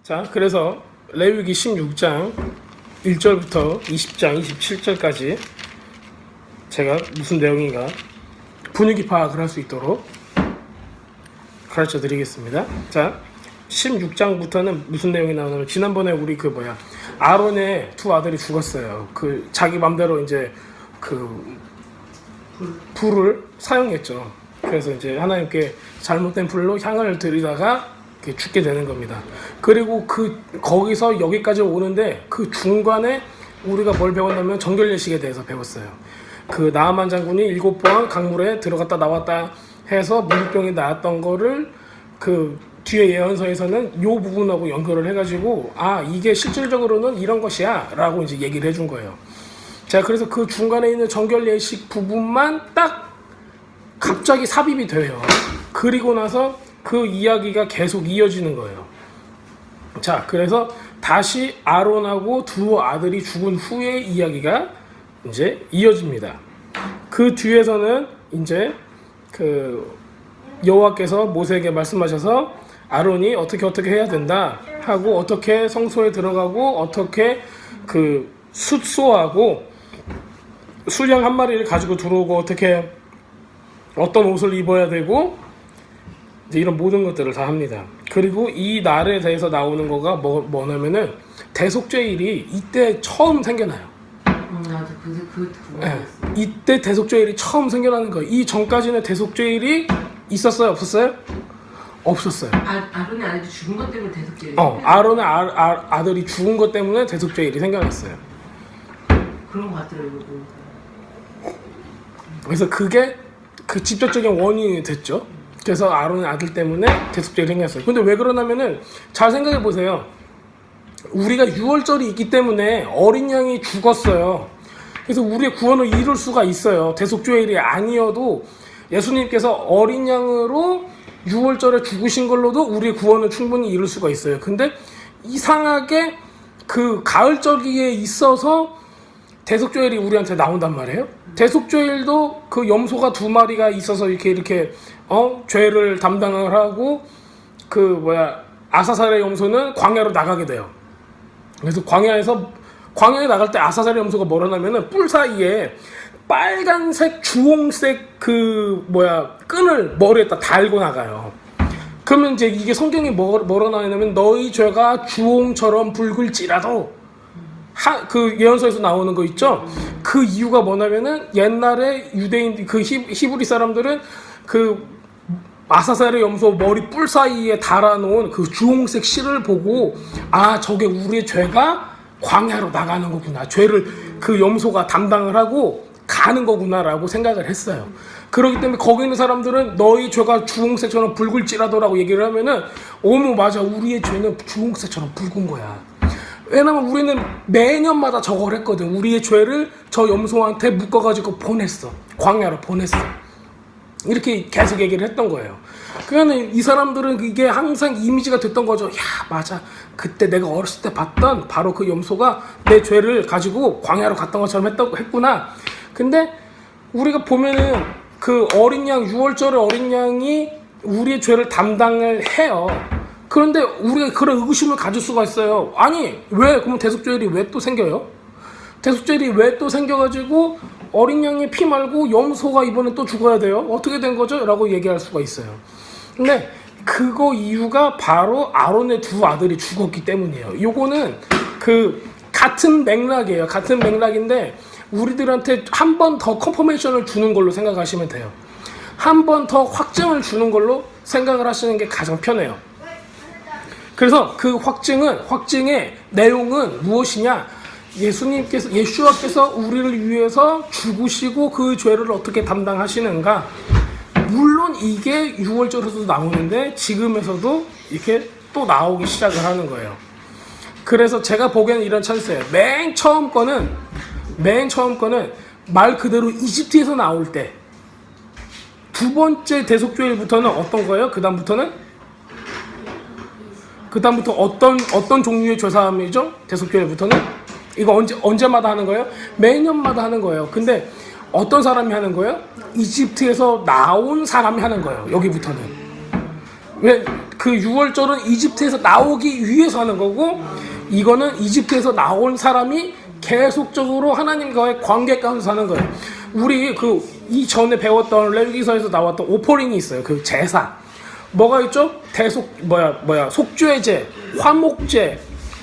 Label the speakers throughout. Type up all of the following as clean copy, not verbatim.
Speaker 1: 자, 그래서 레위기 16장 1절부터 20장 27절까지 제가 무슨 내용인가 분위기 파악을 할 수 있도록 가르쳐 드리겠습니다. 자, 16장부터는 무슨 내용이 나오냐면, 지난번에 우리 아론의 두 아들이 죽었어요. 자기 맘대로 이제 불을 사용했죠. 그래서 이제 하나님께 잘못된 불로 향을 들이다가 죽게 되는 겁니다. 그리고 거기서 여기까지 오는데 그 중간에 우리가 뭘 배웠냐면 정결 예식에 대해서 배웠어요. 나아만 장군이 7번 강물에 들어갔다 나왔다 해서 문병이 나왔던 거를 뒤에 예언서에서는 이 부분하고 연결을 해가지고 이게 실질적으로는 이런 것이야 라고 이제 얘기를 해준 거예요. 자, 그래서 그 중간에 있는 정결 예식 부분만 딱 갑자기 삽입이 돼요. 그리고 나서 그 이야기가 계속 이어지는 거예요. 자, 그래서 다시 아론하고 두 아들이 죽은 후에 이야기가 이제 이어집니다. 그 뒤에서는 이제 여호와께서 모세에게 말씀하셔서 아론이 어떻게 해야 된다 하고, 어떻게 성소에 들어가고, 어떻게 숫소하고 수양 한 마리를 가지고 들어오고, 어떻게 어떤 옷을 입어야 되고, 이제 이런 모든 것들을 다 합니다. 그리고 이 날에 대해서 나오는 거가 뭐냐면은 대속죄일이 이때 처음 생겨나요.
Speaker 2: 나도
Speaker 1: 네, 이때 대속죄일이 처음 생겨나는 거예요. 이 전까지는 대속죄일이 있었어요, 없었어요? 없었어요.
Speaker 2: 아론의 아들이 죽은 것 때문에 대속죄일이
Speaker 1: 아론의 아들이 죽은 것 때문에 대속죄일이 생겨났어요.
Speaker 2: 그런 것 같더라고요.
Speaker 1: 그래서 그게 직접적인 원인이 됐죠. 그래서 아론의 아들 때문에 대속죄일이 생겼어요. 근데 왜 그러냐면은 잘 생각해 보세요. 우리가 6월절이 있기 때문에 어린 양이 죽었어요. 그래서 우리의 구원을 이룰 수가 있어요. 대속죄일이 아니어도 예수님께서 어린 양으로 6월절에 죽으신 걸로도 우리의 구원을 충분히 이룰 수가 있어요. 근데 이상하게 가을절기에 있어서 대속죄일이 우리한테 나온단 말이에요. 대속죄일도 염소가 2마리가 있어서 이렇게 죄를 담당을 하고 아사살의 염소는 광야로 나가게 돼요. 그래서 광야에 나갈 때 아사살의 염소가 뭐라냐면은 뿔 사이에 빨간색 주홍색 끈을 머리에다 달고 나가요. 그러면 이제 이게 성경이 뭐라 나오냐면, 너희 죄가 주홍처럼 붉을지라도 예언서에서 나오는 거 있죠. 그 이유가 뭐냐면은 옛날에 유대인 히브리 사람들은 아사살의 염소 머리 뿔 사이에 달아놓은 주홍색 실을 보고, 저게 우리의 죄가 광야로 나가는 거구나, 죄를 염소가 담당을 하고 가는 거구나라고 생각을 했어요. 그렇기 때문에 거기 있는 사람들은 너희 죄가 주홍색처럼 붉을지라도라고 얘기를 하면은, 어머 맞아, 우리의 죄는 주홍색처럼 붉은 거야. 왜냐면 우리는 매년마다 저걸 했거든. 우리의 죄를 저 염소한테 묶어가지고 보냈어. 광야로 보냈어. 이렇게 계속 얘기를 했던 거예요. 그러니까 이 사람들은 이게 항상 이미지가 됐던 거죠. 야, 맞아, 그때 내가 어렸을 때 봤던 바로 그 염소가 내 죄를 가지고 광야로 갔던 것처럼 했구나. 근데 우리가 보면은 어린 양, 6월절의 어린 양이 우리의 죄를 담당을 해요. 그런데 우리가 그런 의구심을 가질 수가 있어요. 그럼 대속죄일이 왜 또 생겨요? 대속죄일이 왜 또 생겨가지고 어린 양의 피 말고 염소가 이번에 또 죽어야 돼요? 어떻게 된 거죠? 라고 얘기할 수가 있어요. 근데 이유가 바로 아론의 두 아들이 죽었기 때문이에요. 요거는 같은 맥락이에요. 같은 맥락인데 우리들한테 한 번 더 컨퍼메이션을 주는 걸로 생각하시면 돼요. 한 번 더 확증을 주는 걸로 생각을 하시는 게 가장 편해요. 그래서 확증의 내용은 무엇이냐? 예수와께서 우리를 위해서 죽으시고 그 죄를 어떻게 담당하시는가? 물론 이게 6월절에서도 나오는데 지금에서도 이렇게 또 나오기 시작을 하는 거예요. 그래서 제가 보기에는 이런 찬스예요. 맨 처음 거는 말 그대로 이집트에서 나올 때, 두 번째 대속죄일부터는 어떤 거예요? 그 다음부터 어떤 종류의 죄사함이죠? 대속죄일부터는 이거 언제마다 하는 거예요? 매년마다 하는 거예요. 근데 어떤 사람이 하는 거예요? 이집트에서 나온 사람이 하는 거예요. 여기부터는. 왜 그 6월절은 이집트에서 나오기 위해서 하는 거고, 이거는 이집트에서 나온 사람이 계속적으로 하나님과의 관계 가운데 사는 거예요. 우리 그 이전에 배웠던 레위기서에서 나왔던 오퍼링이 있어요. 그 제사. 뭐가 있죠? 속죄제, 화목제,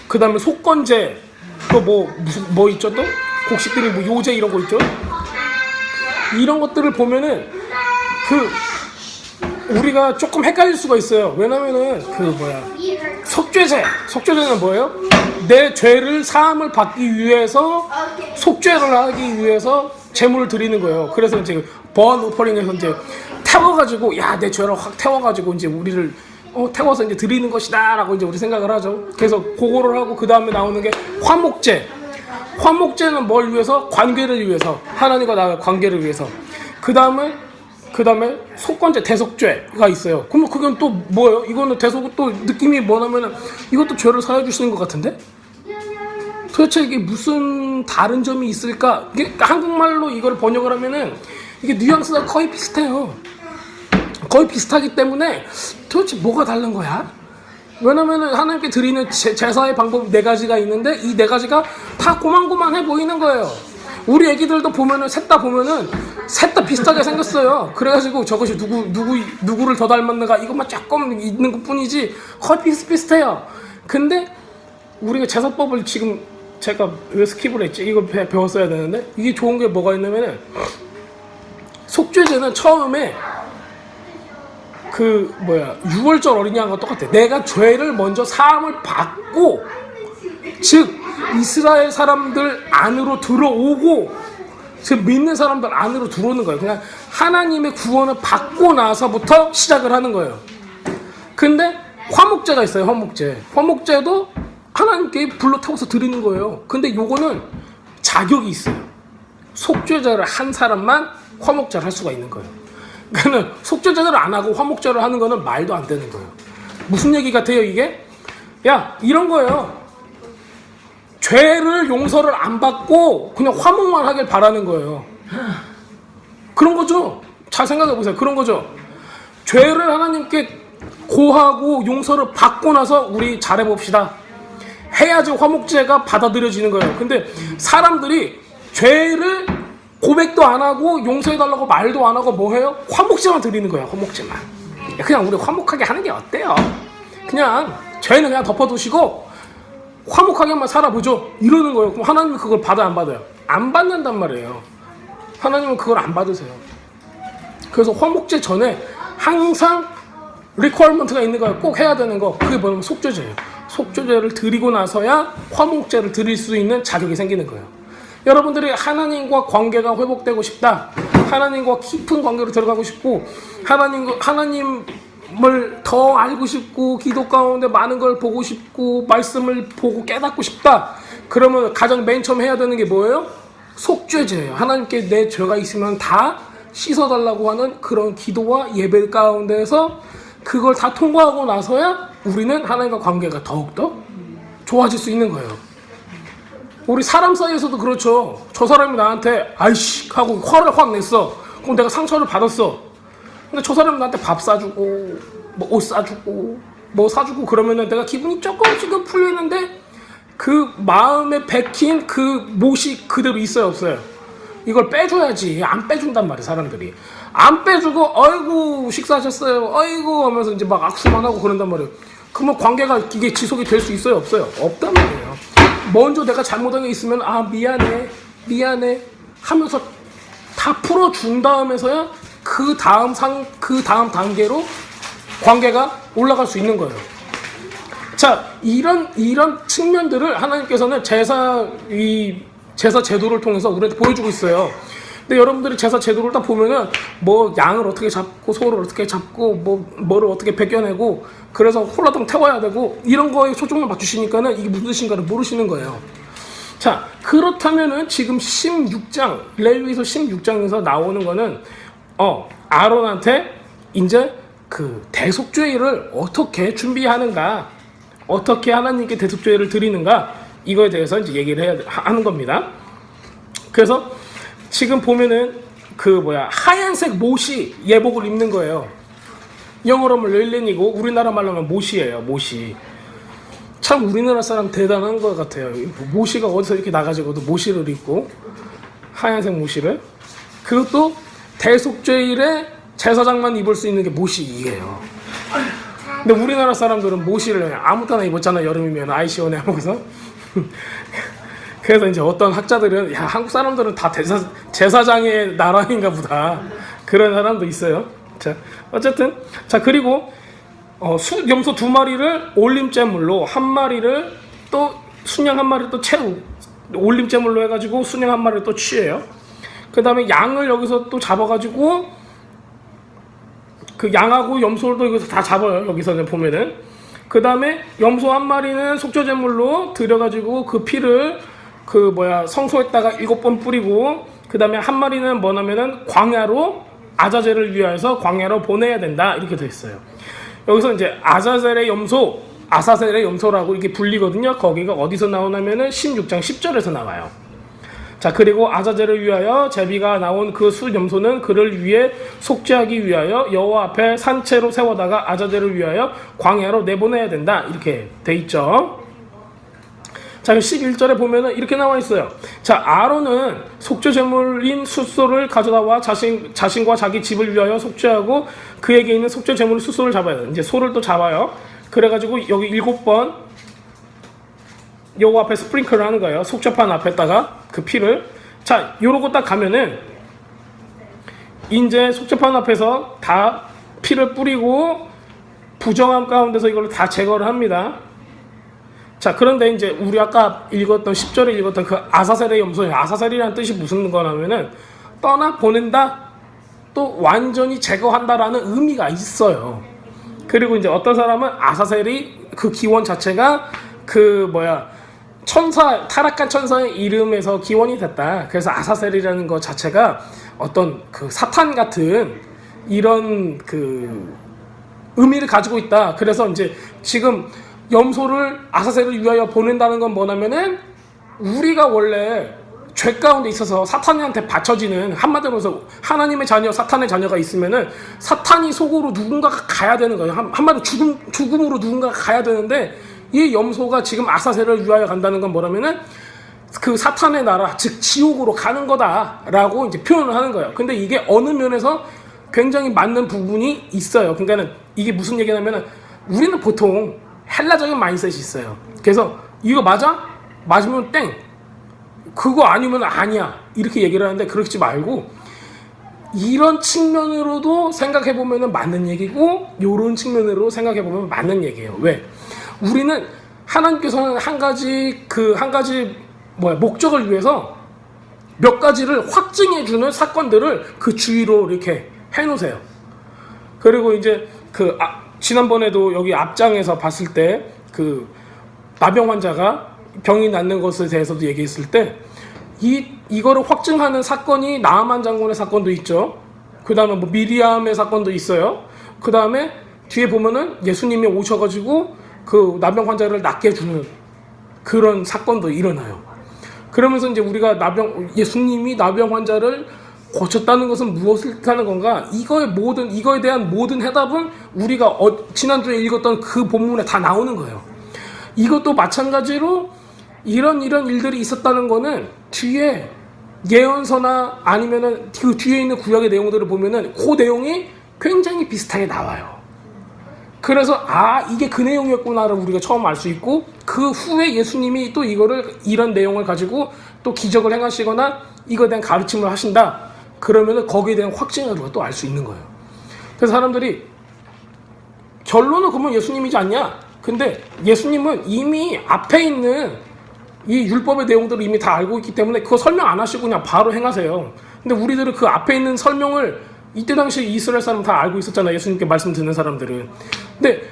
Speaker 1: 그 다음에 속건제, 또 뭐 있죠? 또 곡식들이 뭐 요제 이런 거 있죠? 이런 것들을 보면은 우리가 조금 헷갈릴 수가 있어요. 왜냐면은 속죄제는 뭐예요? 내 죄를 사함을 받기 위해서 속죄를 하기 위해서 제물을 드리는 거예요. 그래서 이제 번 오퍼링에서 이제 태워가지고 내 죄를 확 태워가지고 이제 우리를 태워서 이제 드리는 것이다라고 이제 우리 생각을 하죠. 그래서 그거를 하고 그 다음에 나오는 게 화목제. 화목제는 뭘 위해서? 관계를 위해서. 하나님과 나의 관계를 위해서. 그 다음에 속건제, 대속죄가 있어요. 그러면 그건 또 뭐예요? 이거는 또 느낌이 뭐냐면은 이것도 죄를 사해 주시는 것 같은데? 도대체 이게 무슨 다른 점이 있을까? 이게 한국말로 이걸 번역을 하면은 이게 뉘앙스가 거의 비슷해요. 거의 비슷하기 때문에 도대체 뭐가 다른 거야? 왜냐면은 하나님께 드리는 제사의 방법 4가지가 있는데 이 4가지가 다 고만고만해 보이는 거예요. 우리 애기들도 보면은 셋 다 비슷하게 생겼어요. 그래가지고 저것이 누구를 더 닮았는가 이것만 조금 있는 것 뿐이지 거의 비슷비슷해요. 근데 우리가 제사법을 지금 제가 왜 스킵을 했지? 이거 배웠어야 되는데 이게 좋은 게 뭐가 있냐면은 속죄제는 처음에 6월절 어린이 양과 똑같아. 내가 죄를 먼저 사함을 받고, 즉 이스라엘 사람들 안으로 들어오고, 즉 믿는 사람들 안으로 들어오는 거예요. 그냥 하나님의 구원을 받고 나서부터 시작을 하는 거예요. 근데 화목제가 있어요. 화목제도 하나님께 불러 태워서 드리는 거예요. 근데 요거는 자격이 있어요. 속죄제를 한 사람만 화목제를 할 수가 있는 거예요. 그러니까 속죄제를 안 하고 화목제를 하는 거는 말도 안 되는 거예요. 무슨 얘기 같아요 이게? 이런 거예요. 죄를 용서를 안 받고 그냥 화목만 하길 바라는 거예요. 그런 거죠. 잘 생각해 보세요. 그런 거죠. 죄를 하나님께 고하고 용서를 받고 나서 우리 잘해봅시다. 해야지 화목제가 받아들여지는 거예요. 근데 사람들이 죄를 고백도 안 하고 용서해달라고 말도 안 하고 뭐 해요? 화목제만 드리는 거예요. 화목제만. 그냥 우리 화목하게 하는 게 어때요? 그냥 죄는 그냥 덮어두시고 화목하게만 살아보죠. 이러는 거예요. 그럼 하나님은 그걸 받아요? 안 받아요? 안 받는단 말이에요. 하나님은 그걸 안 받으세요. 그래서 화목제 전에 항상 리퀘어먼트가 있는 거예요. 꼭 해야 되는 거. 그게 뭐냐면 속죄제예요. 속죄제를 드리고 나서야 화목제를 드릴 수 있는 자격이 생기는 거예요. 여러분들이 하나님과 관계가 회복되고 싶다. 하나님과 깊은 관계로 들어가고 싶고 하나님을 더 알고 싶고 기도 가운데 많은 걸 보고 싶고 말씀을 보고 깨닫고 싶다. 그러면 가장 맨 처음 해야 되는 게 뭐예요? 속죄제예요. 하나님께 내 죄가 있으면 다 씻어달라고 하는 그런 기도와 예배 가운데에서 그걸 다 통과하고 나서야 우리는 하나님과 관계가 더욱더 좋아질 수 있는 거예요. 우리 사람 사이에서도 그렇죠. 저 사람이 나한테 아이씨 하고 화를 확 냈어. 그럼 내가 상처를 받았어. 근데 저 사람이 나한테 밥 사주고 뭐 옷 사주고 뭐 사주고 그러면은 내가 기분이 조금씩은 풀리는데 그 마음에 박힌 그 못이 그대로 있어요 없어요? 이걸 빼줘야지. 안 빼준단 말이에요. 사람들이 안 빼주고 어이구 식사하셨어요 어이구 하면서 이제 막 악수만 하고 그런단 말이에요. 그러면 관계가 이게 지속이 될 수 있어요 없어요? 없단 말이에요. 먼저 내가 잘못한 게 있으면 미안해 하면서 다 풀어준 다음에서야 그 다음 단계로 관계가 올라갈 수 있는 거예요. 자, 이런 측면들을 하나님께서는 제사 제도를 통해서 우리한테 보여주고 있어요. 근데 여러분들이 제사 제도를 딱 보면은 뭐 양을 어떻게 잡고 소를 어떻게 잡고 뭐를 어떻게 벗겨내고 그래서 홀라당 태워야 되고 이런 거에 초점을 맞추시니까는 이게 무슨 뜻인가를 모르시는 거예요. 자, 그렇다면은 지금 16장 레위기서 16장에서 나오는 거는 아론한테 이제 그 대속죄를 어떻게 준비하는가, 어떻게 하나님께 대속죄를 드리는가 이거에 대해서 이제 얘기를 하는 겁니다. 그래서 지금 보면은 하얀색 못이 예복을 입는 거예요. 영어로 하면 렐렌이고 우리나라 말로 하면 모시예요. 모시. 참 우리나라 사람 대단한 것 같아요. 모시가 어디서 이렇게 나가지고도 모시를 입고 하얀색 모시를. 그것도 대속죄일에 제사장만 입을 수 있는 게 모시이에요. 근데 우리나라 사람들은 모시를 아무 때나 입었잖아. 여름이면 아이시원에 하면서. 그래서 이제 어떤 학자들은 야 한국 사람들은 다 제사장의 나라인가 보다. 그런 사람도 있어요. 자 어쨌든 자 그리고 염소 2마리를 올림제물로 한 마리를 또 순양 한 마리를 또 올림제물로 해가지고 순양 한 마리를 또 취해요. 그 다음에 양을 여기서 또 잡아가지고 그 양하고 염소를 여기서 다 잡아요. 여기서는 보면은 그 다음에 염소 한 마리는 속죄제물로 들여가지고 그 피를 성소에다가 7번 뿌리고 그 다음에 한 마리는 뭐냐면은 광야로 아자젤을 위하여서 광야로 보내야 된다 이렇게 돼 있어요. 여기서 이제 아사셀의 염소라고 이렇게 불리거든요. 거기가 어디서 나오냐면은 16장 10절에서 나와요. 자 그리고 아자젤을 위하여 제비가 나온 그 수 염소는 그를 위해 속죄하기 위하여 여호와 앞에 산채로 세워다가 아자젤을 위하여 광야로 내보내야 된다 이렇게 돼 있죠. 자 11절에 보면은 이렇게 나와 있어요. 자 아론은 속죄제물인 숫소를 가져다와 자신과 자기 집을 위하여 속죄하고 그에게 있는 속죄제물 숫소를 잡아야 돼. 이제 소를 또 잡아요. 그래가지고 여기 7번 요거 앞에 스프링클을 하는 거예요. 속죄판 앞에다가 그 피를. 자 요러고 딱 가면은 이제 속죄판 앞에서 다 피를 뿌리고 부정함 가운데서 이걸 다 제거를 합니다. 자 그런데 이제 우리 아까 읽었던 10절에 읽었던 그 아사셀의 염소예요. 아사셀이라는 뜻이 무슨 거냐면은 떠나 보낸다 또 완전히 제거한다라는 의미가 있어요. 그리고 이제 어떤 사람은 아사셀이 그 기원 자체가 타락한 천사의 이름에서 기원이 됐다. 그래서 아사셀이라는 것 자체가 어떤 그 사탄 같은 이런 그 의미를 가지고 있다. 그래서 이제 지금 염소를 아사셀을 위하여 보낸다는 건 뭐냐면은 우리가 원래 죄 가운데 있어서 사탄한테 바쳐지는 한마디로 해서 하나님의 자녀, 사탄의 자녀가 있으면은 사탄이 속으로 누군가가 가야 되는 거예요. 한마디로 죽음으로 누군가가 가야 되는데 이 염소가 지금 아사셀을 위하여 간다는 건 뭐냐면은 그 사탄의 나라, 즉 지옥으로 가는 거다라고 이제 표현을 하는 거예요. 근데 이게 어느 면에서 굉장히 맞는 부분이 있어요. 그러니까는 이게 무슨 얘기냐면은 우리는 보통 헬라적인 마인드셋이 있어요. 그래서 이거 맞아? 맞으면 땡. 그거 아니면 아니야. 이렇게 얘기를 하는데 그렇지 말고 이런 측면으로도 생각해보면 맞는 얘기고 이런 측면으로 생각해보면 맞는 얘기예요. 왜? 우리는 하나님께서는 한 가지 목적을 위해서 몇 가지를 확증해주는 사건들을 그 주위로 이렇게 해놓으세요. 그리고 이제 지난번에도 여기 앞장에서 봤을 때 그 나병 환자가 병이 낫는 것에 대해서도 얘기했을 때 이거를 확증하는 사건이 나아만 장군의 사건도 있죠. 그 다음에 미리암의 사건도 있어요. 그 다음에 뒤에 보면은 예수님이 오셔가지고 그 나병 환자를 낫게 해주는 그런 사건도 일어나요. 그러면서 이제 우리가 예수님이 나병 환자를 고쳤다는 것은 무엇을 뜻하는 건가? 이거에 대한 모든 해답은 우리가 지난주에 읽었던 그 본문에 다 나오는 거예요. 이것도 마찬가지로 이런 일들이 있었다는 거는 뒤에 예언서나 아니면은 그 뒤에 있는 구약의 내용들을 보면은 그 내용이 굉장히 비슷하게 나와요. 그래서 이게 그 내용이었구나를 우리가 처음 알 수 있고 그 후에 예수님이 또 이런 내용을 가지고 또 기적을 행하시거나 이거에 대한 가르침을 하신다. 그러면은 거기에 대한 확증을 우리가 또 알 수 있는 거예요. 그래서 사람들이 결론은 그러면 예수님이지 않냐? 근데 예수님은 이미 앞에 있는 이 율법의 내용들을 이미 다 알고 있기 때문에 그거 설명 안 하시고 그냥 바로 행하세요. 근데 우리들은 그 앞에 있는 설명을 이때 당시 이스라엘 사람 다 알고 있었잖아요. 예수님께 말씀 듣는 사람들은. 근데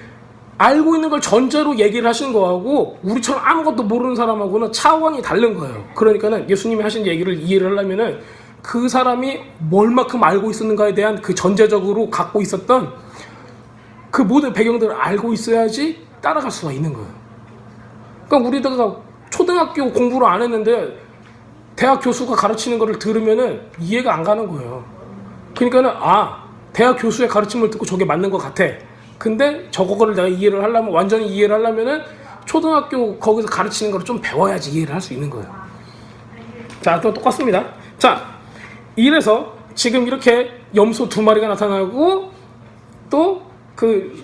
Speaker 1: 알고 있는 걸 전제로 얘기를 하시는 거하고 우리처럼 아무것도 모르는 사람하고는 차원이 다른 거예요. 그러니까는 예수님이 하신 얘기를 이해를 하려면은 그 사람이 뭘만큼 알고 있었는가에 대한 그 전제적으로 갖고 있었던 그 모든 배경들을 알고 있어야지 따라갈 수가 있는 거예요. 그러니까 우리가 초등학교 공부를 안 했는데 대학 교수가 가르치는 거를 들으면은 이해가 안 가는 거예요. 그러니까는 대학 교수의 가르침을 듣고 저게 맞는 것 같아. 근데 저거를 내가 이해를 하려면, 완전히 이해를 하려면은 초등학교 거기서 가르치는 걸 좀 배워야지 이해를 할 수 있는 거예요. 자, 또 똑같습니다. 자, 이래서 지금 이렇게 염소 2마리가 나타나고 또 그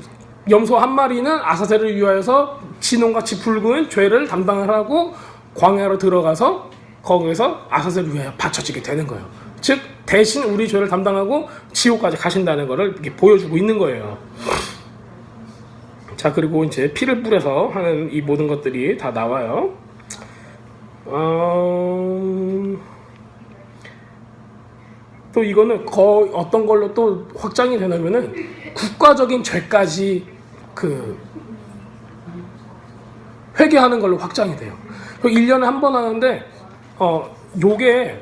Speaker 1: 염소 1마리는 아사셀을 위하여서 진홍같이 붉은 죄를 담당을 하고 광야로 들어가서 거기에서 아사셀을 위하여 바쳐지게 되는 거예요. 즉 대신 우리 죄를 담당하고 지옥까지 가신다는 것을 이렇게 보여주고 있는 거예요. 자, 그리고 이제 피를 뿌려서 하는 이 모든 것들이 다 나와요. 또 이거는 거의 어떤 걸로 또 확장이 되냐면은 국가적인 죄까지 그 회개하는 걸로 확장이 돼요. 1년에 한 번 하는데 요게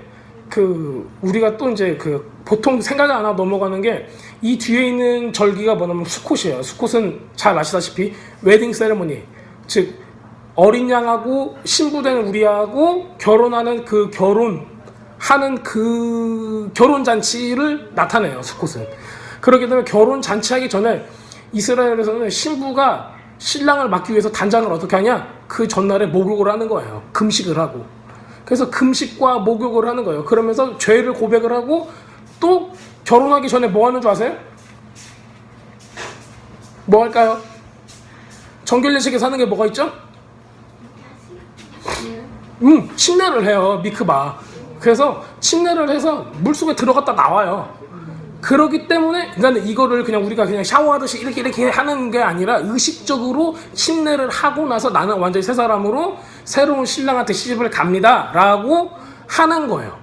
Speaker 1: 그 우리가 또 이제 그 보통 생각이 안 하고 넘어가는 게 이 뒤에 있는 절기가 뭐냐면 수콧이에요. 수콧은 잘 아시다시피 웨딩 세레모니, 즉 어린 양하고 신부된 우리하고 결혼하는 그 결혼하는 그 결혼 잔치를 나타내요. 수콧은. 그렇기 때문에 결혼 잔치하기 전에 이스라엘에서는 신부가 신랑을 맡기 위해서 단장을 어떻게 하냐? 그 전날에 목욕을 하는 거예요. 금식을 하고. 그래서 금식과 목욕을 하는 거예요. 그러면서 죄를 고백을 하고 또 결혼하기 전에 뭐 하는 줄 아세요? 뭐 할까요? 정결례식에서 하는 게 뭐가 있죠? 침례를 해요. 미크바. 그래서 침례를 해서 물속에 들어갔다 나와요. 그렇기 때문에 그러니까 이거를 그냥 우리가 그냥 샤워하듯이 이렇게 하는 게 아니라 의식적으로 침례를 하고 나서 나는 완전히 새 사람으로 새로운 신랑한테 시집을 갑니다 라고 하는 거예요.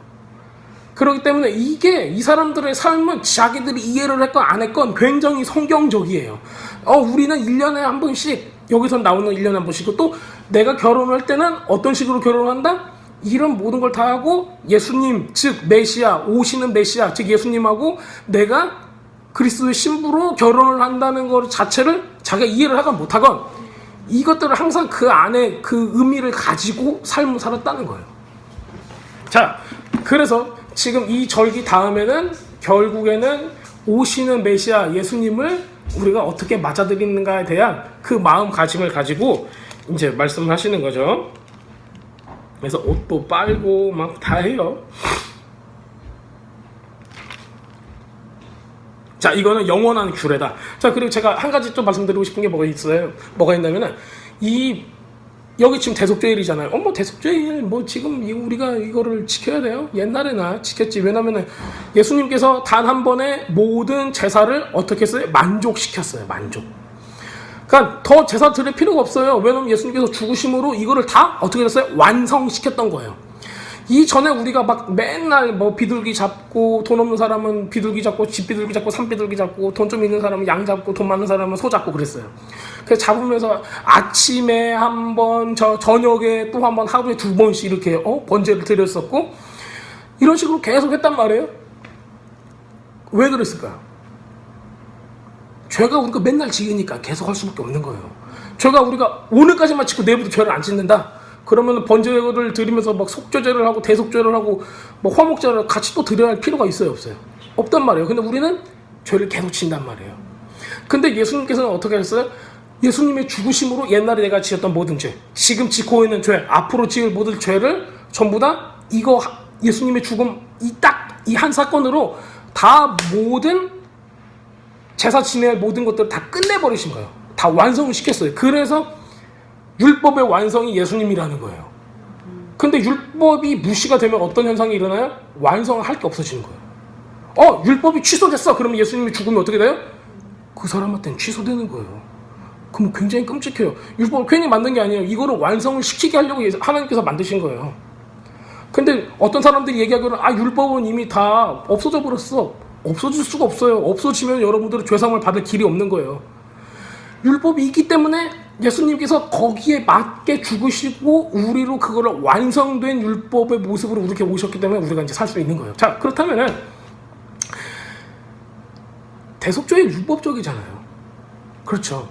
Speaker 1: 그렇기 때문에 이게 이 사람들의 삶은 자기들이 이해를 했건 안 했건 굉장히 성경적이에요. 우리는 1년에 한 번씩 여기서 나오는 1년에 한 번씩 또 내가 결혼할 때는 어떤 식으로 결혼한다? 이런 모든 걸 다 하고 예수님 즉 메시아 오시는 메시아 즉 예수님하고 내가 그리스도의 신부로 결혼을 한다는 것 자체를 자기가 이해를 하건 못하건 이것들을 항상 그 안에 그 의미를 가지고 삶을 살았다는 거예요. 자, 그래서 지금 이 절기 다음에는 결국에는 오시는 메시아 예수님을 우리가 어떻게 맞아들이는가에 대한 그 마음가짐을 가지고 이제 말씀을 하시는 거죠. 그래서 옷도 빨고 막 다 해요. 자, 이거는 영원한 규례다. 자, 그리고 제가 한 가지 좀 말씀드리고 싶은 게 뭐가 있어요. 뭐가 있냐면은 여기 지금 대속죄일이잖아요. 뭐 대속죄일 뭐 지금 우리가 이거를 지켜야 돼요? 옛날에나 지켰지. 왜냐면은 예수님께서 단 한 번에 모든 제사를 어떻게 했어요? 만족시켰어요. 만족. 그러니까 더 제사 드릴 필요가 없어요. 왜냐면 예수님께서 죽으심으로 이거를 다 어떻게 됐어요? 완성시켰던 거예요. 이전에 우리가 막 맨날 뭐 비둘기 잡고 돈 없는 사람은 비둘기 잡고 집 비둘기 잡고 산 비둘기 잡고 돈 좀 있는 사람은 양 잡고 돈 많은 사람은 소 잡고 그랬어요. 그래서 잡으면서 아침에 한 번, 저녁에 또 한 번, 하루에 2번씩 이렇게 번제를 드렸었고 이런 식으로 계속 했단 말이에요. 왜 그랬을까요? 죄가 우리가 맨날 지으니까 계속 할 수밖에 없는 거예요. 죄가 우리가 오늘까지만 지고 내일부터 죄를 안 짓는다? 그러면 번제를 드리면서 막 속죄제를 하고 대속죄를 하고 뭐 화목제를 같이 또 드려야 할 필요가 있어요, 없어요? 없단 말이에요. 근데 우리는 죄를 계속 짓는단 말이에요. 근데 예수님께서는 어떻게 했어요? 예수님의 죽으심으로 옛날에 내가 지었던 모든 죄, 지금 짓고 있는 죄, 앞으로 지을 모든 죄를 전부 다 이거 예수님의 죽음 이 한 사건으로 다 모든 제사 지낼 모든 것들을 다 끝내버리신 거예요. 다 완성을 시켰어요. 그래서 율법의 완성이 예수님이라는 거예요. 근데 율법이 무시가 되면 어떤 현상이 일어나요? 완성을 할 게 없어지는 거예요. 율법이 취소됐어. 그러면 예수님이 죽으면 어떻게 돼요? 그 사람한테는 취소되는 거예요. 그럼 굉장히 끔찍해요. 율법을 괜히 만든 게 아니에요. 이거를 완성을 시키게 하려고 하나님께서 만드신 거예요. 근데 어떤 사람들이 얘기하기로는 율법은 이미 다 없어져 버렸어. 없어질 수가 없어요. 없어지면 여러분들은 죄상을 받을 길이 없는 거예요. 율법이 있기 때문에 예수님께서 거기에 맞게 죽으시고 우리로 그거를 완성된 율법의 모습으로 이렇게 오셨기 때문에 우리가 이제 살 수 있는 거예요. 자, 그렇다면은 대속죄는 율법적이잖아요. 그렇죠.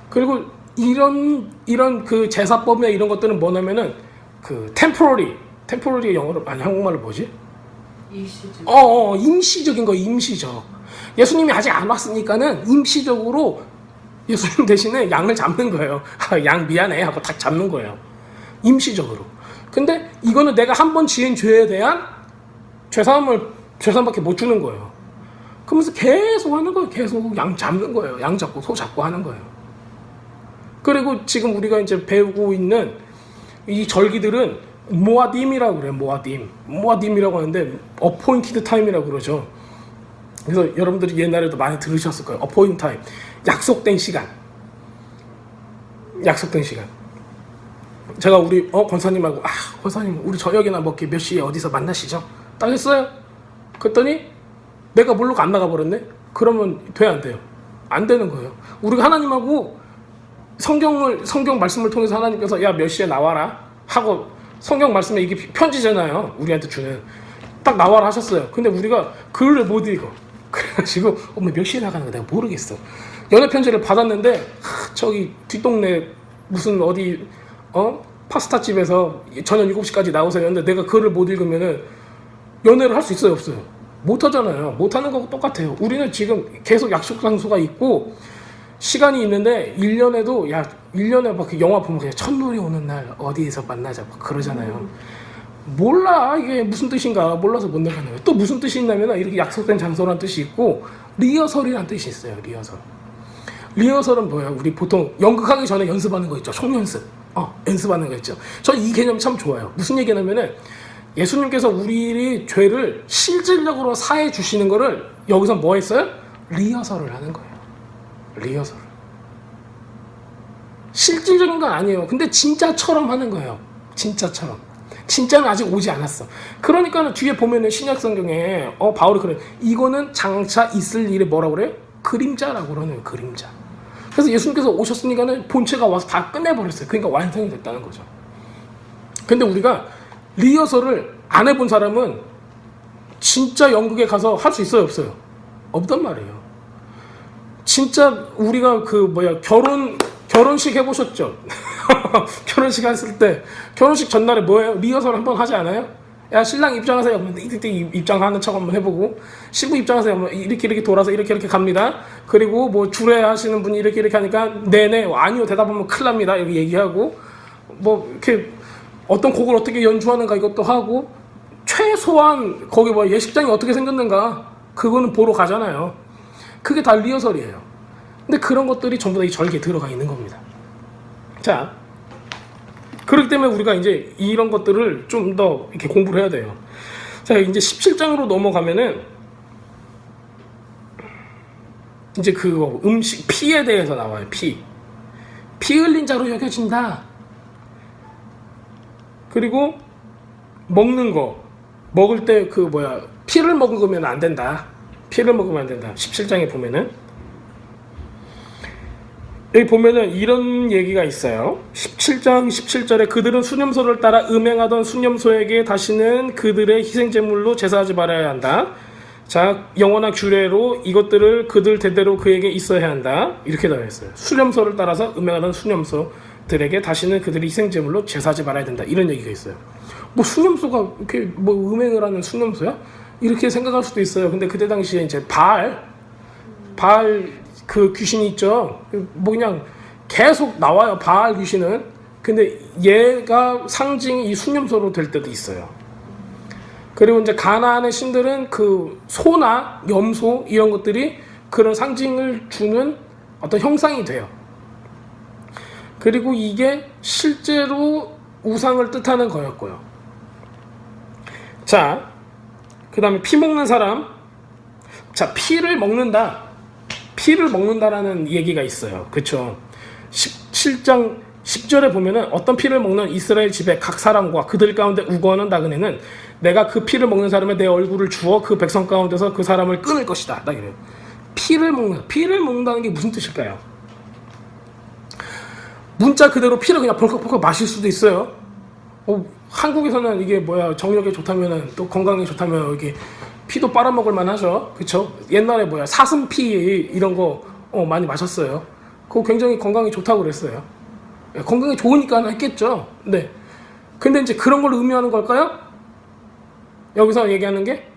Speaker 1: 그리고 이런 그 제사법이나 이런 것들은 뭐냐면은 그 템포러리의 영어로 한국말로 뭐지?
Speaker 2: 임시적.
Speaker 1: 임시적인 거, 임시적. 예수님이 아직 안 왔으니까는 임시적으로 예수님 대신에 양을 잡는 거예요. 양 미안해 하고 딱 잡는 거예요. 임시적으로. 근데 이거는 내가 한 번 지은 죄에 대한 죄사함밖에 못 주는 거예요. 그러면서 계속 하는 거예요. 계속 양 잡는 거예요. 양 잡고 소 잡고 하는 거예요. 그리고 지금 우리가 이제 배우고 있는 이 절기들은 모아딤이라고 그래요. 모아딤이라고 하는데 어포인티드 타임이라고 그러죠. 그래서 여러분들이 옛날에도 많이 들으셨을 거예요. 어포인트 타임. 약속된 시간. 제가 우리 권사님하고 권사님 우리 저녁이나 먹기 몇 시에 어디서 만나시죠? 딱 했어요. 그랬더니 내가 모르고 안 나가버렸네? 그러면 돼 안 돼요? 안 되는 거예요. 우리가 하나님하고 성경 말씀을 통해서 하나님께서 야 몇 시에 나와라 하고 성경 말씀에 이게 편지잖아요. 우리한테 주는. 딱 나와라 하셨어요. 근데 우리가 글을 못 읽어. 그래가지고 몇 시에 나가는 거 내가 모르겠어. 연애 편지를 받았는데 저기 뒷동네 무슨 어디 파스타집에서 저녁 7시까지 나오세요. 근데 내가 글을 못 읽으면은 연애를 할 수 있어요, 없어요? 못 하잖아요. 못 하는 거하고 똑같아요. 우리는 지금 계속 약속 장소가 있고 시간이 있는데 1년에 막 그 영화 보면 그냥 첫눈이 오는 날 어디에서 만나자 막 그러잖아요. 몰라 이게 무슨 뜻인가 몰라서 못 나가는 거예요. 또 무슨 뜻이 있냐면 이렇게 약속된 장소라는 뜻이 있고 리허설이라는 뜻이 있어요. 리허설은 뭐예요? 우리 보통 연극하기 전에 연습하는 거 있죠. 총연습. 연습하는 거 있죠. 저 이 개념 참 좋아요. 무슨 얘기냐면은 예수님께서 우리 죄를 실질적으로 사해 주시는 거를 여기서 뭐 했어요? 리허설을 하는 거예요. 리허설. 실질적인 건 아니에요. 근데 진짜처럼 하는 거예요. 진짜처럼. 진짜는 아직 오지 않았어. 그러니까는 뒤에 보면은 신약 성경에 바울이 그래. 이거는 장차 있을 일에 뭐라고 그래요? 그림자라고 그러네요. 그림자. 그래서 예수님께서 오셨으니까는 본체가 와서 다 끝내버렸어요. 그러니까 완성이 됐다는 거죠. 근데 우리가 리허설을 안 해본 사람은 진짜 연극에 가서 할 수 있어요, 없어요? 없단 말이에요. 진짜 우리가 결혼식 해보셨죠? 결혼식 했을 때 결혼식 전날에 뭐예요? 리허설 한번 하지 않아요? 야 신랑 입장하세요. 이때 입장하는 척 한번 해보고 신부 입장하세요. 이렇게 돌아서 이렇게 갑니다. 그리고 뭐 주례하시는 분이 이렇게 하니까 네네 아니요 대답하면 큰일 납니다. 이렇게 얘기하고 뭐 이렇게 어떤 곡을 어떻게 연주하는가 이것도 하고 최소한 거기 예식장이 어떻게 생겼는가 그거는 보러 가잖아요. 그게 다 리허설이에요. 근데 그런 것들이 전부 다 이 절기에 들어가 있는 겁니다. 자, 그렇기 때문에 우리가 이제 이런 것들을 좀 더 이렇게 공부를 해야 돼요. 자, 이제 17장으로 넘어가면은 이제 그 음식 피에 대해서 나와요. 피 흘린 자로 여겨진다. 그리고 먹는 거 먹을 때 피를 먹으면 안 된다. 17장에 보면은 여기 보면은 이런 얘기가 있어요. 17장 17절에 그들은 수념소를 따라 음행하던 수념소에게 다시는 그들의 희생제물로 제사하지 말아야 한다. 자, 영원한 규례로 이것들을 그들 대대로 그에게 있어야 한다. 이렇게 되어 있어요. 수념소를 따라서 음행하던 수념소들에게 다시는 그들이 희생제물로 제사하지 말아야 된다. 이런 얘기가 있어요. 수념소가 이렇게 음행을 하는 수념소야? 이렇게 생각할 수도 있어요. 근데 그때 당시에 이제 바알 그 귀신이 있죠. 그냥 계속 나와요. 바알 귀신은. 근데 얘가 상징이 이 수념소로 될 때도 있어요. 그리고 이제 가나안의 신들은 그 소나 염소 이런 것들이 그런 상징을 주는 어떤 형상이 돼요. 그리고 이게 실제로 우상을 뜻하는 거였고요. 자, 그 다음에 피 먹는 사람. 자, 피를 먹는다라는 얘기가 있어요. 그쵸? 17장 10절에 보면은 어떤 피를 먹는 이스라엘 집에 각 사람과 그들 가운데 우거하는 나그네는 내가 그 피를 먹는 사람의 내 얼굴을 주어 그 백성 가운데서 그 사람을 끊을 것이다. 딱 이래요. 피를 먹는다는 게 무슨 뜻일까요? 문자 그대로 피를 그냥 벌컥벌컥 마실 수도 있어요. 한국에서는 이게 정력에 좋다면은 또 건강에 좋다면 이게 피도 빨아먹을 만하죠. 그쵸? 옛날에 사슴피 이런 거 많이 마셨어요. 그거 굉장히 건강에 좋다고 그랬어요. 건강에 좋으니까 했겠죠. 네. 근데 이제 그런 걸 의미하는 걸까요? 여기서 얘기하는 게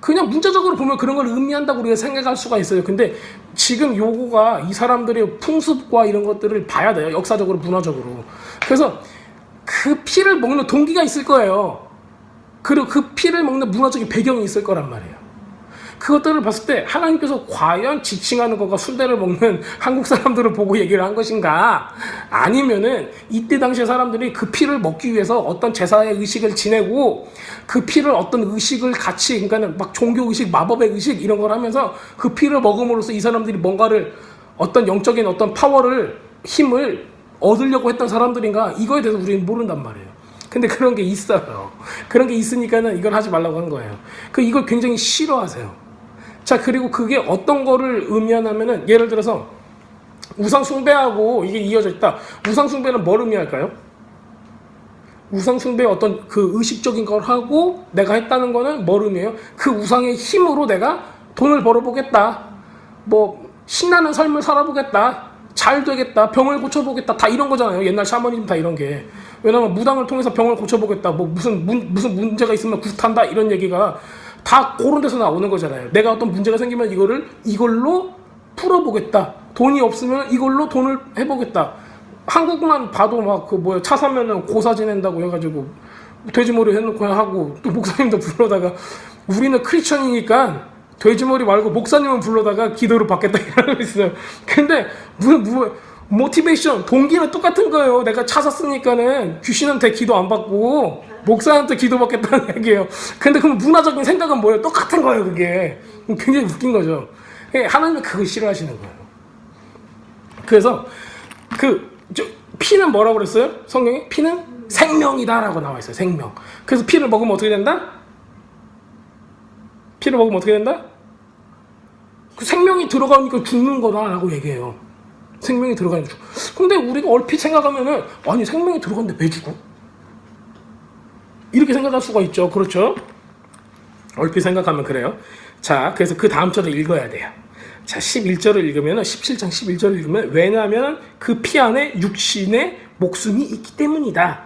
Speaker 1: 그냥 문자적으로 보면 그런 걸 의미한다고 우리가 생각할 수가 있어요. 근데 지금 요거가 이 사람들의 풍습과 이런 것들을 봐야 돼요. 역사적으로, 문화적으로. 그래서 그 피를 먹는 동기가 있을 거예요. 그리고 그 피를 먹는 문화적인 배경이 있을 거란 말이에요. 그것들을 봤을 때 하나님께서 과연 지칭하는 것과 순대를 먹는 한국 사람들을 보고 얘기를 한 것인가, 아니면은 이때 당시에 사람들이 그 피를 먹기 위해서 어떤 제사의 의식을 지내고 그 피를 어떤 의식을 같이, 그러니까 막 종교 의식, 마법의 의식 이런 걸 하면서 그 피를 먹음으로써 이 사람들이 뭔가를 어떤 영적인 어떤 파워를, 힘을 얻으려고 했던 사람들인가, 이거에 대해서 우리는 모른단 말이에요. 근데 그런 게 있어요. 그런 게 있으니까는 이걸 하지 말라고 한 거예요. 이걸 굉장히 싫어하세요. 자, 그리고 그게 어떤 거를 의미하냐면은, 예를 들어서 우상 숭배하고 이게 이어져 있다. 우상 숭배는 뭘 의미할까요? 우상 숭배의 어떤 그 의식적인 걸 하고 내가 했다는 거는 뭘 의미해요? 그 우상의 힘으로 내가 돈을 벌어보겠다, 뭐 신나는 삶을 살아보겠다, 잘 되겠다, 병을 고쳐보겠다, 다 이런 거잖아요. 옛날 샤머니즘 다 이런 게. 왜냐면 무당을 통해서 병을 고쳐보겠다, 뭐 무슨 문제가 있으면 굿한다, 이런 얘기가 다 그런 데서 나오는 거잖아요. 내가 어떤 문제가 생기면 이걸로 풀어보겠다. 돈이 없으면 이걸로 돈을 해보겠다. 한국만 봐도 막 차 사면은 고사 지낸다고 해가지고 돼지머리 해놓고 하고, 또 목사님도 불러다가 우리는 크리스천이니까 돼지머리 말고 목사님은 불러다가 기도를 받겠다 이러고 있어요. 근데 무슨 모티베이션, 동기는 똑같은 거예요. 내가 차 샀으니까는 귀신한테 기도 안 받고 목사한테 기도 받겠다는 얘기예요. 근데 그럼 문화적인 생각은 뭐예요? 똑같은 거예요. 그게 굉장히 웃긴 거죠. 하나님은 그걸 싫어하시는 거예요. 그래서 피는 뭐라고 그랬어요? 성경에 피는 생명이다라고 나와 있어요. 생명. 그래서 피를 먹으면 어떻게 된다? 피를 먹으면 어떻게 된다? 그 생명이 들어가니까 죽는 거다라고 얘기해요. 생명이 들어가니까 죽어. 근데 우리가 얼핏 생각하면은, 아니 생명이 들어갔는데 왜 죽어? 이렇게 생각할 수가 있죠. 그렇죠? 얼핏 생각하면 그래요. 자, 그래서 그 다음 절을 읽어야 돼요. 자, 11절을 읽으면, 17장 11절을 읽으면, 왜냐하면 그 피 안에 육신의 목숨이 있기 때문이다.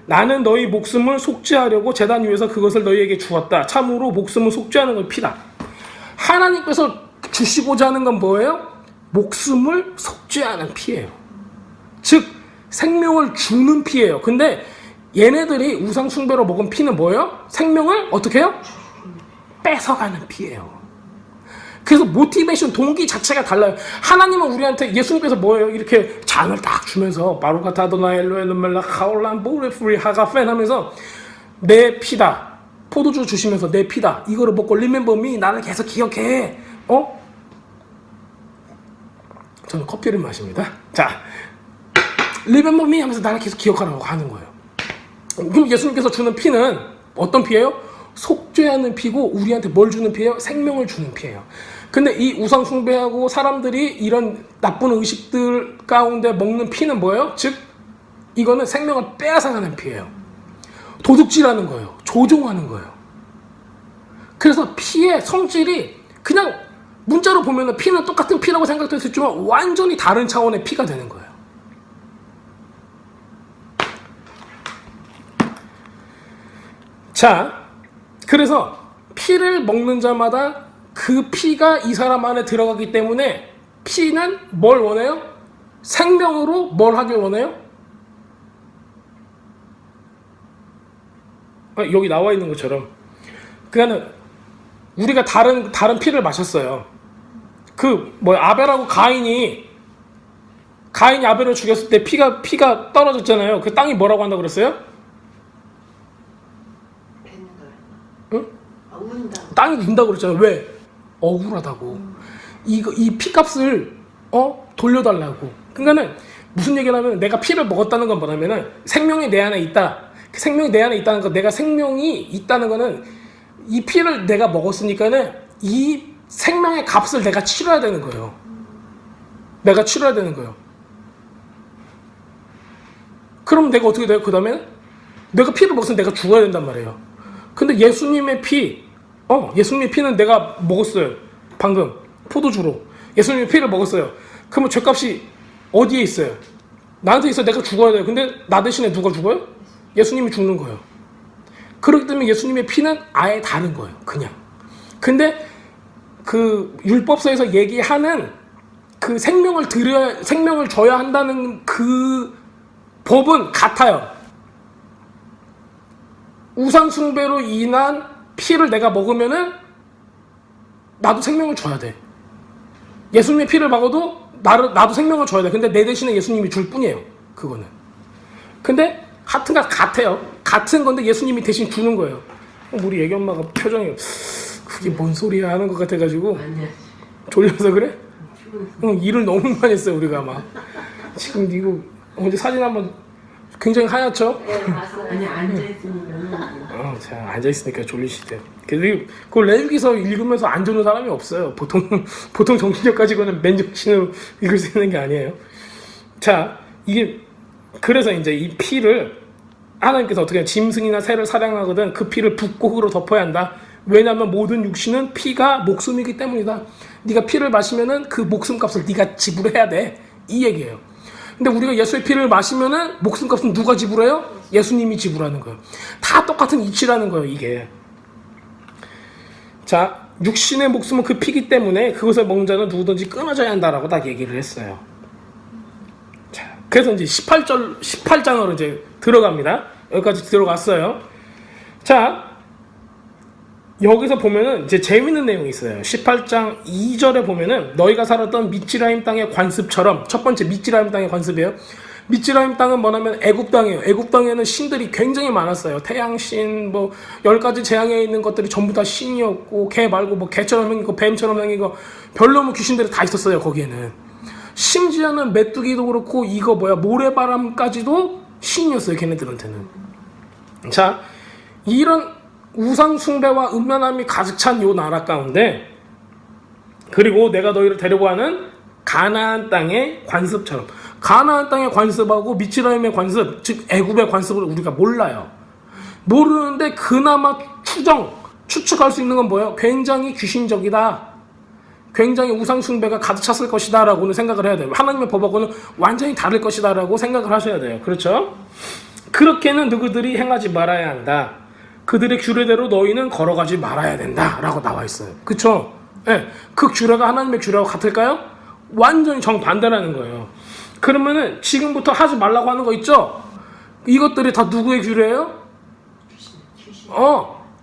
Speaker 1: 나는 너희 목숨을 속죄하려고 제단 위에서 그것을 너희에게 주었다. 참으로 목숨을 속죄하는 건 피다. 하나님께서 주시고자 하는 건 뭐예요? 목숨을 속죄하는 피예요. 즉 생명을 주는 피예요. 근데 얘네들이 우상 숭배로 먹은 피는 뭐예요? 생명을 어떻게 해요? 뺏어가는 피예요. 그래서 모티베이션, 동기 자체가 달라요. 하나님은 우리한테, 예수님께서 뭐예요? 이렇게 잔을 딱 주면서 바루카타 아도나이 엘로헤inu 멜ech 하올람 보레프리 하가펜 하면서 내 피다, 포도주 주시면서 내 피다, 이거를 먹고 리멤버 미, 나를 계속 기억해. 저는 커피를 마십니다. 자, 리멤버 미 하면서 나를 계속 기억하라고 하는 거예요. 그럼 예수님께서 주는 피는 어떤 피예요? 속죄하는 피고, 우리한테 뭘 주는 피예요? 생명을 주는 피예요. 근데 이 우상 숭배하고 사람들이 이런 나쁜 의식들 가운데 먹는 피는 뭐예요? 즉 이거는 생명을 빼앗아가는 피예요. 도둑질하는 거예요. 조종하는 거예요. 그래서 피의 성질이 그냥 문자로 보면 피는 똑같은 피라고 생각될 수 있지만 완전히 다른 차원의 피가 되는 거예요. 자, 그래서 피를 먹는 자마다 그 피가 이 사람 안에 들어가기 때문에 피는 뭘 원해요? 생명으로 뭘 하길 원해요? 여기 나와 있는 것처럼, 그러니까 우리가 다른 피를 마셨어요. 아벨하고 가인이 아벨을 죽였을 때 피가 떨어졌잖아요. 그 땅이 뭐라고 한다고 그랬어요? 응?
Speaker 2: 운다.
Speaker 1: 땅이 운다고 그랬잖아요. 왜? 억울하다고. 이 피값을 돌려달라고. 그러니까는 무슨 얘기냐면, 내가 피를 먹었다는 건 뭐냐면은 생명이 내 안에 있다. 그 생명이 내 안에 있다는 거, 내가 생명이 있다는 거는 이 피를 내가 먹었으니까는 이 생명의 값을 내가 치러야 되는 거예요. 내가 치러야 되는 거예요. 그럼 내가 어떻게 돼요? 그 다음에 내가 피를 먹었으면 내가 죽어야 된단 말이에요. 근데 예수님의 피는 내가 먹었어요. 방금 포도주로 예수님의 피를 먹었어요. 그러면 죄값이 어디에 있어요? 나한테 있어. 내가 죽어야 돼요. 근데 나 대신에 누가 죽어요? 예수님이 죽는 거예요. 그렇기 때문에 예수님의 피는 아예 다른 거예요. 그냥 근데 그 율법서에서 얘기하는 그 생명을 줘야 한다는 그 법은 같아요. 우상 숭배로 인한 피를 내가 먹으면은 나도 생명을 줘야 돼. 예수님의 피를 먹어도 나도 생명을 줘야 돼. 근데 내 대신에 예수님이 줄 뿐이에요. 그거는. 근데 하여튼간 같아요. 같은 건데 예수님이 대신 주는 거예요. 우리 애기 엄마가 표정이 그게 뭔 소리야 하는 것 같아가지고.
Speaker 2: 아니야.
Speaker 1: 졸려서 그래?
Speaker 2: 피곤했어.
Speaker 1: 일을 너무 많이 했어요 우리가 막. 지금 이거 언제 사진 한번 굉장히 하얗죠?
Speaker 2: 아니 앉아있으니까는
Speaker 1: 자 앉아있으니까 졸리시대요. 그 레위기서 읽으면서 안 졸는 사람이 없어요. 보통 정신력 가지고는 맨정신으로 읽을 수 있는 게 아니에요. 자, 이게 그래서 이제 이 피를 하나님께서 어떻게 짐승이나 새를 사냥하거든 그 피를 붓고 흙으로 덮어야 한다. 왜냐하면 모든 육신은 피가 목숨이기 때문이다. 네가 피를 마시면은 그 목숨값을 네가 지불해야 돼. 이 얘기예요. 근데 우리가 예수의 피를 마시면은 목숨값은 누가 지불해요? 예수님이 지불하는 거예요. 다 똑같은 이치라는 거예요, 이게. 자, 육신의 목숨은 그 피기 때문에 그것을 먹는 자는 누구든지 끊어져야 한다라고 딱 얘기를 했어요. 자, 그래서 이제 18장으로 이제 들어갑니다. 여기까지 들어갔어요. 자, 여기서 보면은 이제 재밌는 내용이 있어요. 18장 2절에 보면은 너희가 살았던 미츠라임 땅의 관습처럼, 첫 번째 미츠라임 땅의 관습이에요. 미츠라임 땅은 뭐냐면 애굽 땅이에요. 애굽 땅에는 신들이 굉장히 많았어요. 태양신, 뭐 10가지 재앙에 있는 것들이 전부 다 신이었고, 개 말고 뭐 개처럼 생기고 뱀처럼 생기고 별로면 귀신들이 다 있었어요. 거기에는. 심지어는 메뚜기도 그렇고 이거 모래바람까지도 신이었어요. 걔네들한테는. 자, 이런 우상 숭배와 음란함이 가득 찬 요 나라 가운데, 그리고 내가 너희를 데려가는 가나안 땅의 관습처럼, 가나안 땅의 관습하고 미츠라임의 관습, 즉 애굽의 관습을 우리가 몰라요. 모르는데 그나마 추측할 수 있는 건 뭐예요? 굉장히 귀신적이다, 굉장히 우상 숭배가 가득 찼을 것이다 라고는 생각을 해야 돼요. 하나님의 법하고는 완전히 다를 것이다 라고 생각을 하셔야 돼요. 그렇죠? 그렇게는 누구들이 행하지 말아야 한다. 그들의 규례대로 너희는 걸어가지 말아야 된다 라고 나와 있어요. 그쵸? 네. 그 규례가 하나님의 규례와 같을까요? 완전히 정반대라는 거예요. 그러면은 지금부터 하지 말라고 하는 거 있죠? 이것들이 다 누구의 규례예요?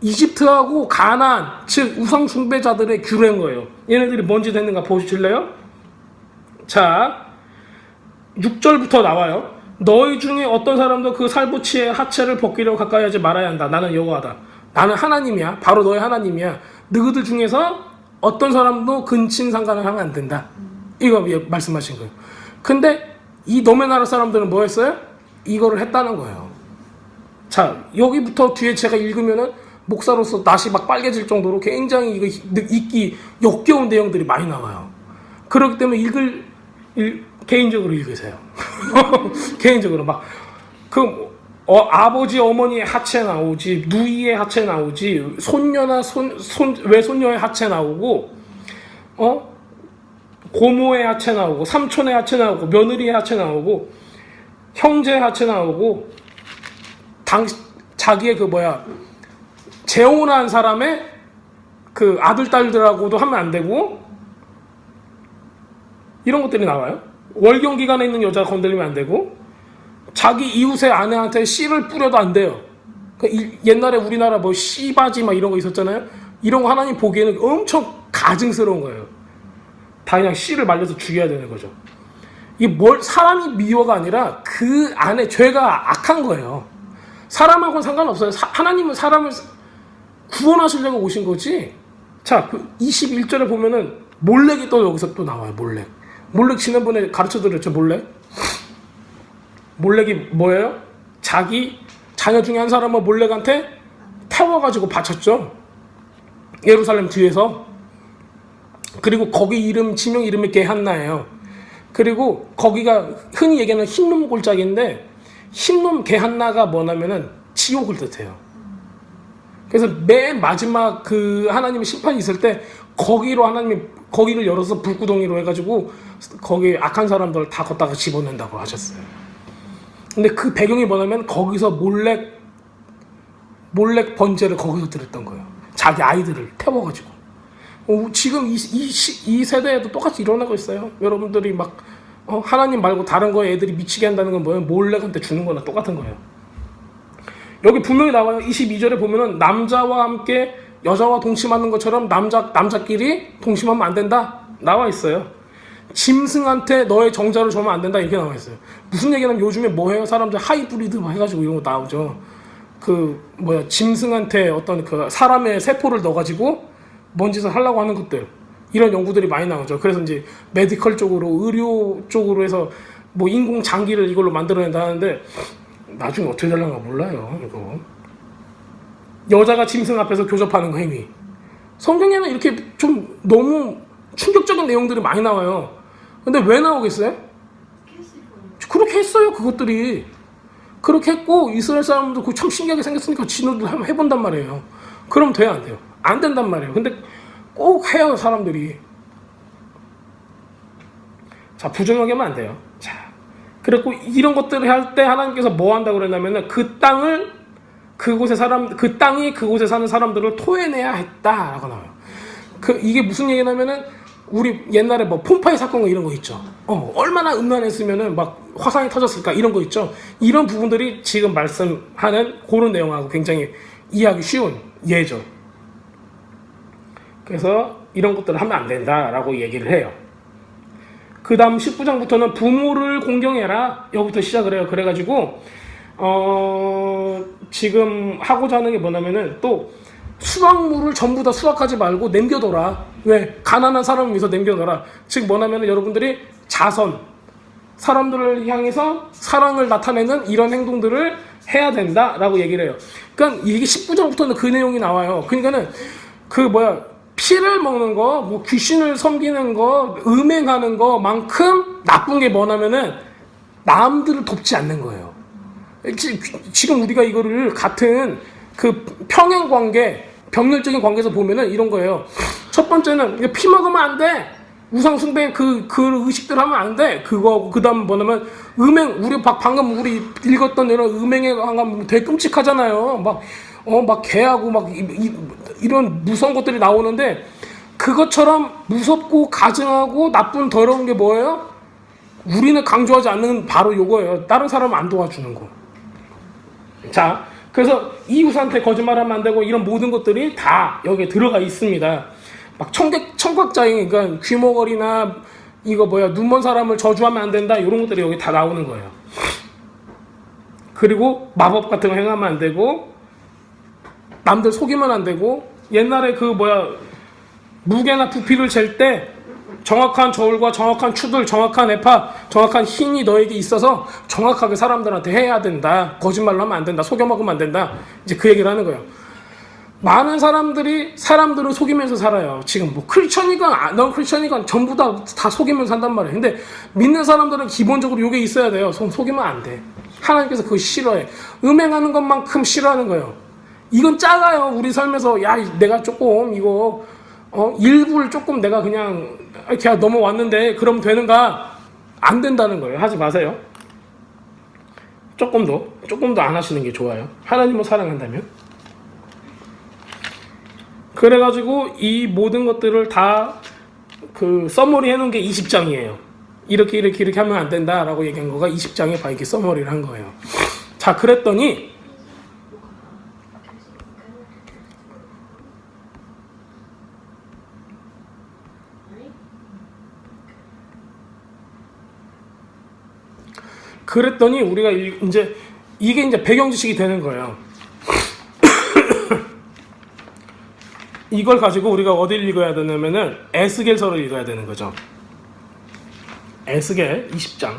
Speaker 1: 이집트하고 가나안, 즉 우상 숭배자들의 규례인 거예요. 얘네들이 뭔지 됐는가 보실래요? 자, 6절부터 나와요. 너희 중에 어떤 사람도 그 살부치의 하체를 벗기려고 가까이 하지 말아야 한다. 나는 여호와다. 나는 하나님이야. 바로 너의 하나님이야. 너희들 중에서 어떤 사람도 근친상간을 하면 안 된다. 이거 말씀하신 거예요. 근데 이 너의 나라 사람들은 뭐 했어요? 이거를 했다는 거예요. 자, 여기부터 뒤에 제가 읽으면은 목사로서 낯이 막 빨개질 정도로 굉장히 이거 읽기 역겨운 내용들이 많이 나와요. 그렇기 때문에 개인적으로 읽으세요. 개인적으로 막 아버지 어머니의 하체 나오지, 누이의 하체 나오지, 손녀나 외손녀의 하체 나오고, 고모의 하체 나오고, 삼촌의 하체 나오고, 며느리의 하체 나오고, 형제의 하체 나오고, 자기의 재혼한 사람의 그 아들 딸들하고도 하면 안 되고, 이런 것들이 나와요. 월경 기간에 있는 여자가 건드리면 안 되고, 자기 이웃의 아내한테 씨를 뿌려도 안 돼요. 옛날에 우리나라 씨바지 막 이런 거 있었잖아요. 이런 거 하나님 보기에는 엄청 가증스러운 거예요. 다 그냥 씨를 말려서 죽여야 되는 거죠. 이게 사람이 미워가 아니라 그 안에 죄가 악한 거예요. 사람하고는 상관없어요. 하나님은 사람을 구원하시려고 오신 거지. 자, 21절에 보면은 몰렉이 또 여기서 또 나와요. 몰렉 지난번에 가르쳐드렸죠. 몰렉이 뭐예요? 자기 자녀 중에 한 사람을 몰렉한테 태워가지고 바쳤죠. 예루살렘 뒤에서. 그리고 거기 지명 이름이 게한나예요. 그리고 거기가 흔히 얘기하는 흰놈 골짜기인데, 흰놈 게한나가 뭐냐면은 지옥을 뜻해요. 그래서 맨 마지막 하나님의 심판이 있을 때 거기로 하나님이 거기를 열어서 불구덩이로 해가지고 거기 악한 사람들 다 걷다가 집어낸다고 하셨어요. 근데 그 배경이 뭐냐면 거기서 몰렉 번제를 거기서 드렸던 거예요. 자기 아이들을 태워가지고. 지금 이 세대에도 똑같이 일어나고 있어요. 여러분들이 막 하나님 말고 다른 거에 애들이 미치게 한다는 건 뭐예요? 몰래한테 주는 거나 똑같은 거예요. 여기 분명히 나와요. 22절에 보면은 남자와 함께 여자와 동침하는 것처럼 남자끼리 동침하면 안 된다 나와 있어요. 짐승한테 너의 정자를 주면 안 된다 이렇게 나와 있어요. 무슨 얘기냐면 요즘에 뭐 해요? 사람들 하이브리드 막 해가지고 이런 거 나오죠. 짐승한테 어떤 그 사람의 세포를 넣어가지고 뭔 짓을 하려고 하는 것들, 이런 연구들이 많이 나오죠. 그래서 이제 메디컬 쪽으로, 의료 쪽으로 해서 뭐 인공 장기를 이걸로 만들어낸다 하는데 나중에 어떻게 되려나 몰라요. 이거 여자가 짐승 앞에서 교접하는 거 행위, 성경에는 이렇게 좀 너무 충격적인 내용들이 많이 나와요. 근데 왜 나오겠어요? 그렇게 했어요. 그것들이 그렇게 했고, 이스라엘 사람도 그거 참 신기하게 생겼으니까 진호도 한번 해본단 말이에요. 그럼 돼요, 안 돼요? 안 된단 말이에요. 근데 꼭 해요, 사람들이. 자, 부정하게 하면 안 돼요. 자, 그리고 이런 것들을 할 때 하나님께서 뭐 한다고 그랬냐면은 그 땅이 그곳에 사는 사람들을 토해내야 했다라고 나와요. 이게 무슨 얘기냐면은 우리 옛날에 뭐 폼파이 사건 이런 거 있죠. 얼마나 음란했으면은 막 화상이 터졌을까 이런 거 있죠. 이런 부분들이 지금 말씀하는 그런 내용하고 굉장히 이해하기 쉬운 예죠. 그래서 이런 것들을 하면 안 된다라고 얘기를 해요. 그 다음 19장부터는 부모를 공경해라 여기부터 시작을 해요. 그래가지고 지금 하고자 하는 게 뭐냐면은 또 수확물을 전부 다 수확하지 말고 남겨둬라. 왜? 가난한 사람을 위해서 남겨둬라. 즉 뭐냐면은 여러분들이 사람들을 향해서 사랑을 나타내는 이런 행동들을 해야 된다라고 얘기를 해요. 그러니까 이게 19장부터는 그 내용이 나와요. 그러니까는 피를 먹는 거, 뭐 귀신을 섬기는 거, 음행하는 거만큼 나쁜 게 뭐냐면은 남들을 돕지 않는 거예요. 지금 우리가 이거를 같은 그 평행 관계, 병렬적인 관계에서 보면은 이런 거예요. 첫 번째는 피 먹으면 안 돼. 우상숭배 그 의식들 하면 안 돼. 그거 그 다음 뭐냐면 음행, 방금 우리 읽었던 이런 음행에 관한 되게 끔찍하잖아요. 막 개하고 막 이런 무서운 것들이 나오는데 그것처럼 무섭고 가증하고 나쁜 더러운 게 뭐예요? 우리는 강조하지 않는 바로 요거예요. 다른 사람은 안 도와주는 거. 자, 그래서 이웃한테 거짓말하면 안 되고 이런 모든 것들이 다 여기에 들어가 있습니다. 막 청각자행, 그러니까 귀머거리나 눈먼 사람을 저주하면 안 된다 이런 것들이 여기 다 나오는 거예요. 그리고 마법 같은 거 행하면 안 되고 남들 속이면 안 되고, 옛날에 무게나 부피를 잴 때 정확한 저울과 정확한 추들, 정확한 에파, 정확한 힘이 너에게 있어서 정확하게 사람들한테 해야 된다. 거짓말로 하면 안 된다. 속여먹으면 안 된다. 이제 그 얘기를 하는 거예요. 많은 사람들을 속이면서 살아요. 지금 크리스천이건 넌 크리스천이건 전부 다 속이면서 산단 말이에요. 근데 믿는 사람들은 기본적으로 이게 있어야 돼요. 속이면 안 돼. 하나님께서 그거 싫어해. 음행하는 것만큼 싫어하는 거예요. 이건 작아요. 우리 삶에서 내가 조금 일부를 조금 내가 그냥 이렇게 넘어왔는데 그럼 되는가? 안 된다는 거예요. 하지 마세요. 조금도 안 하시는 게 좋아요. 하나님을 사랑한다면. 그래가지고 이 모든 것들을 다 서머리 해놓은 게 20장이에요. 이렇게 하면 안 된다라고 얘기한 거가 20장에 이렇게 서머리를 한 거예요. 자, 그랬더니 우리가 이게 배경 지식이 되는 거예요. 이걸 가지고 우리가 어디를 읽어야 되냐면은 에스겔서를 읽어야 되는 거죠. 에스겔 20장.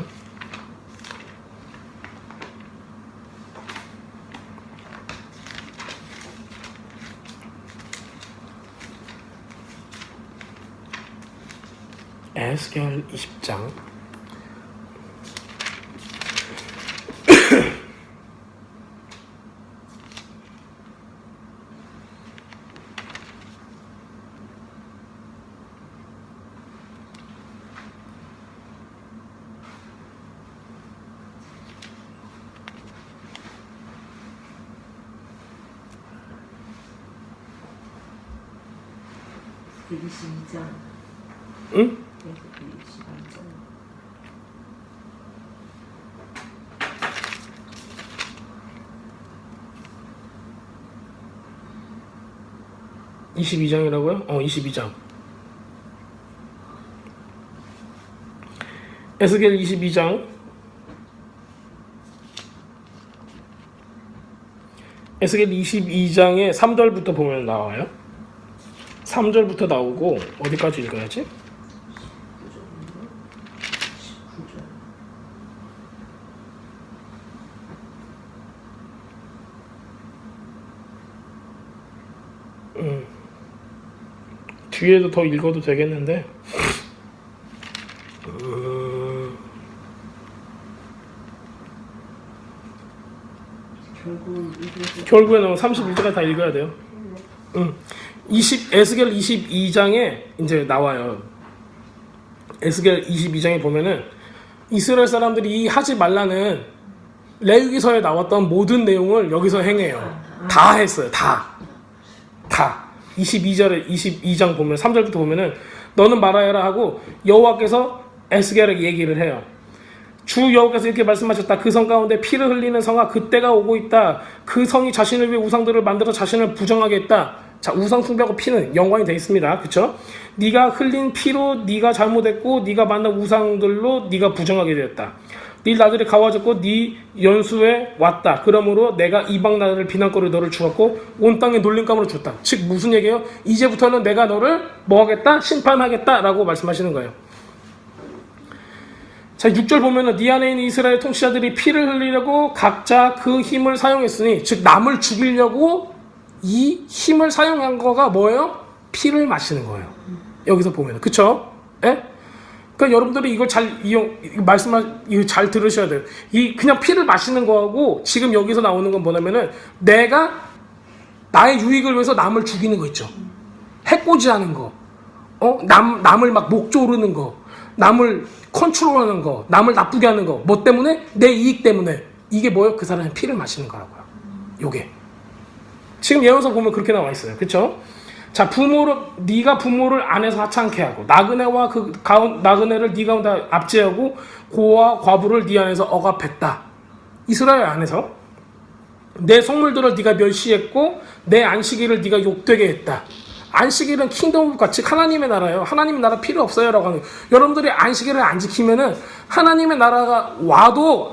Speaker 1: 에스겔 20장.
Speaker 2: 122장.
Speaker 1: 응?
Speaker 2: 122장.
Speaker 1: 22장이라고요? 22장. 에스겔 22장. 에스겔 22장의 3절부터 보면 나와요. 3절부터 나오고 어디까지 읽어야지?
Speaker 2: 19절.
Speaker 1: 뒤에도 더 읽어도 되겠는데 결국에 나온 31절까지 다 읽어야 돼요. 에스겔 22장에 이제 나와요. 에스겔 22장에 보면은 이스라엘 사람들이 하지 말라는 레위기서에 나왔던 모든 내용을 여기서 행해요. 다 했어요. 다. 22장 보면 3절부터 보면은 너는 말하여라 하고 여호와께서 에스겔에게 얘기를 해요. 주 여호와께서 이렇게 말씀하셨다. 그 성 가운데 피를 흘리는 성아 그때가 오고 있다. 그 성이 자신을 위해 우상들을 만들어 자신을 부정하게 했다. 자, 우상 숭배하고 피는 연관이 되어 있습니다. 그렇죠? 네가 흘린 피로 네가 잘못했고 네가 만난 우상들로 네가 부정하게 되었다. 네 나들이 가와졌고 네 연수에 왔다. 그러므로 내가 이방 나라를 비난거리 너를 주었고 온 땅에 놀림감으로 줬다. 즉 무슨 얘기예요? 이제부터는 내가 너를 뭐 하겠다? 심판하겠다라고 말씀하시는 거예요. 자, 6절 보면은 네 안에 있는 이스라엘 통치자들이 피를 흘리려고 각자 그 힘을 사용했으니 즉 남을 죽이려고 이 힘을 사용한 거가 뭐예요? 피를 마시는 거예요. 여기서 보면은 그쵸? 예? 그러니까 여러분들이 이걸 이거 잘 들으셔야 돼요. 이 그냥 피를 마시는 거하고 지금 여기서 나오는 건 뭐냐면은 내가 나의 유익을 위해서 남을 죽이는 거 있죠. 해코지하는 거, 남을 막 목 조르는 거, 남을 컨트롤하는 거, 남을 나쁘게 하는 거, 뭐 때문에? 내 이익 때문에. 이게 뭐예요? 그 사람의 피를 마시는 거라고요. 요게 지금 예언서 보면 그렇게 나와 있어요. 그렇죠? 자, 네가 부모를 안에서 하찮게 하고 나그네와 나그네를 네 가운데 압제하고 고와 과부를 네 안에서 억압했다. 이스라엘 안에서 내 성물들을 네가 멸시했고 내 안식일을 네가 욕되게 했다. 안식일은 킹덤 오브 갓, 즉 하나님의 나라예요. 하나님의 나라 필요 없어요라고 하는. 여러분들이 안식일을 안 지키면은 하나님의 나라가 와도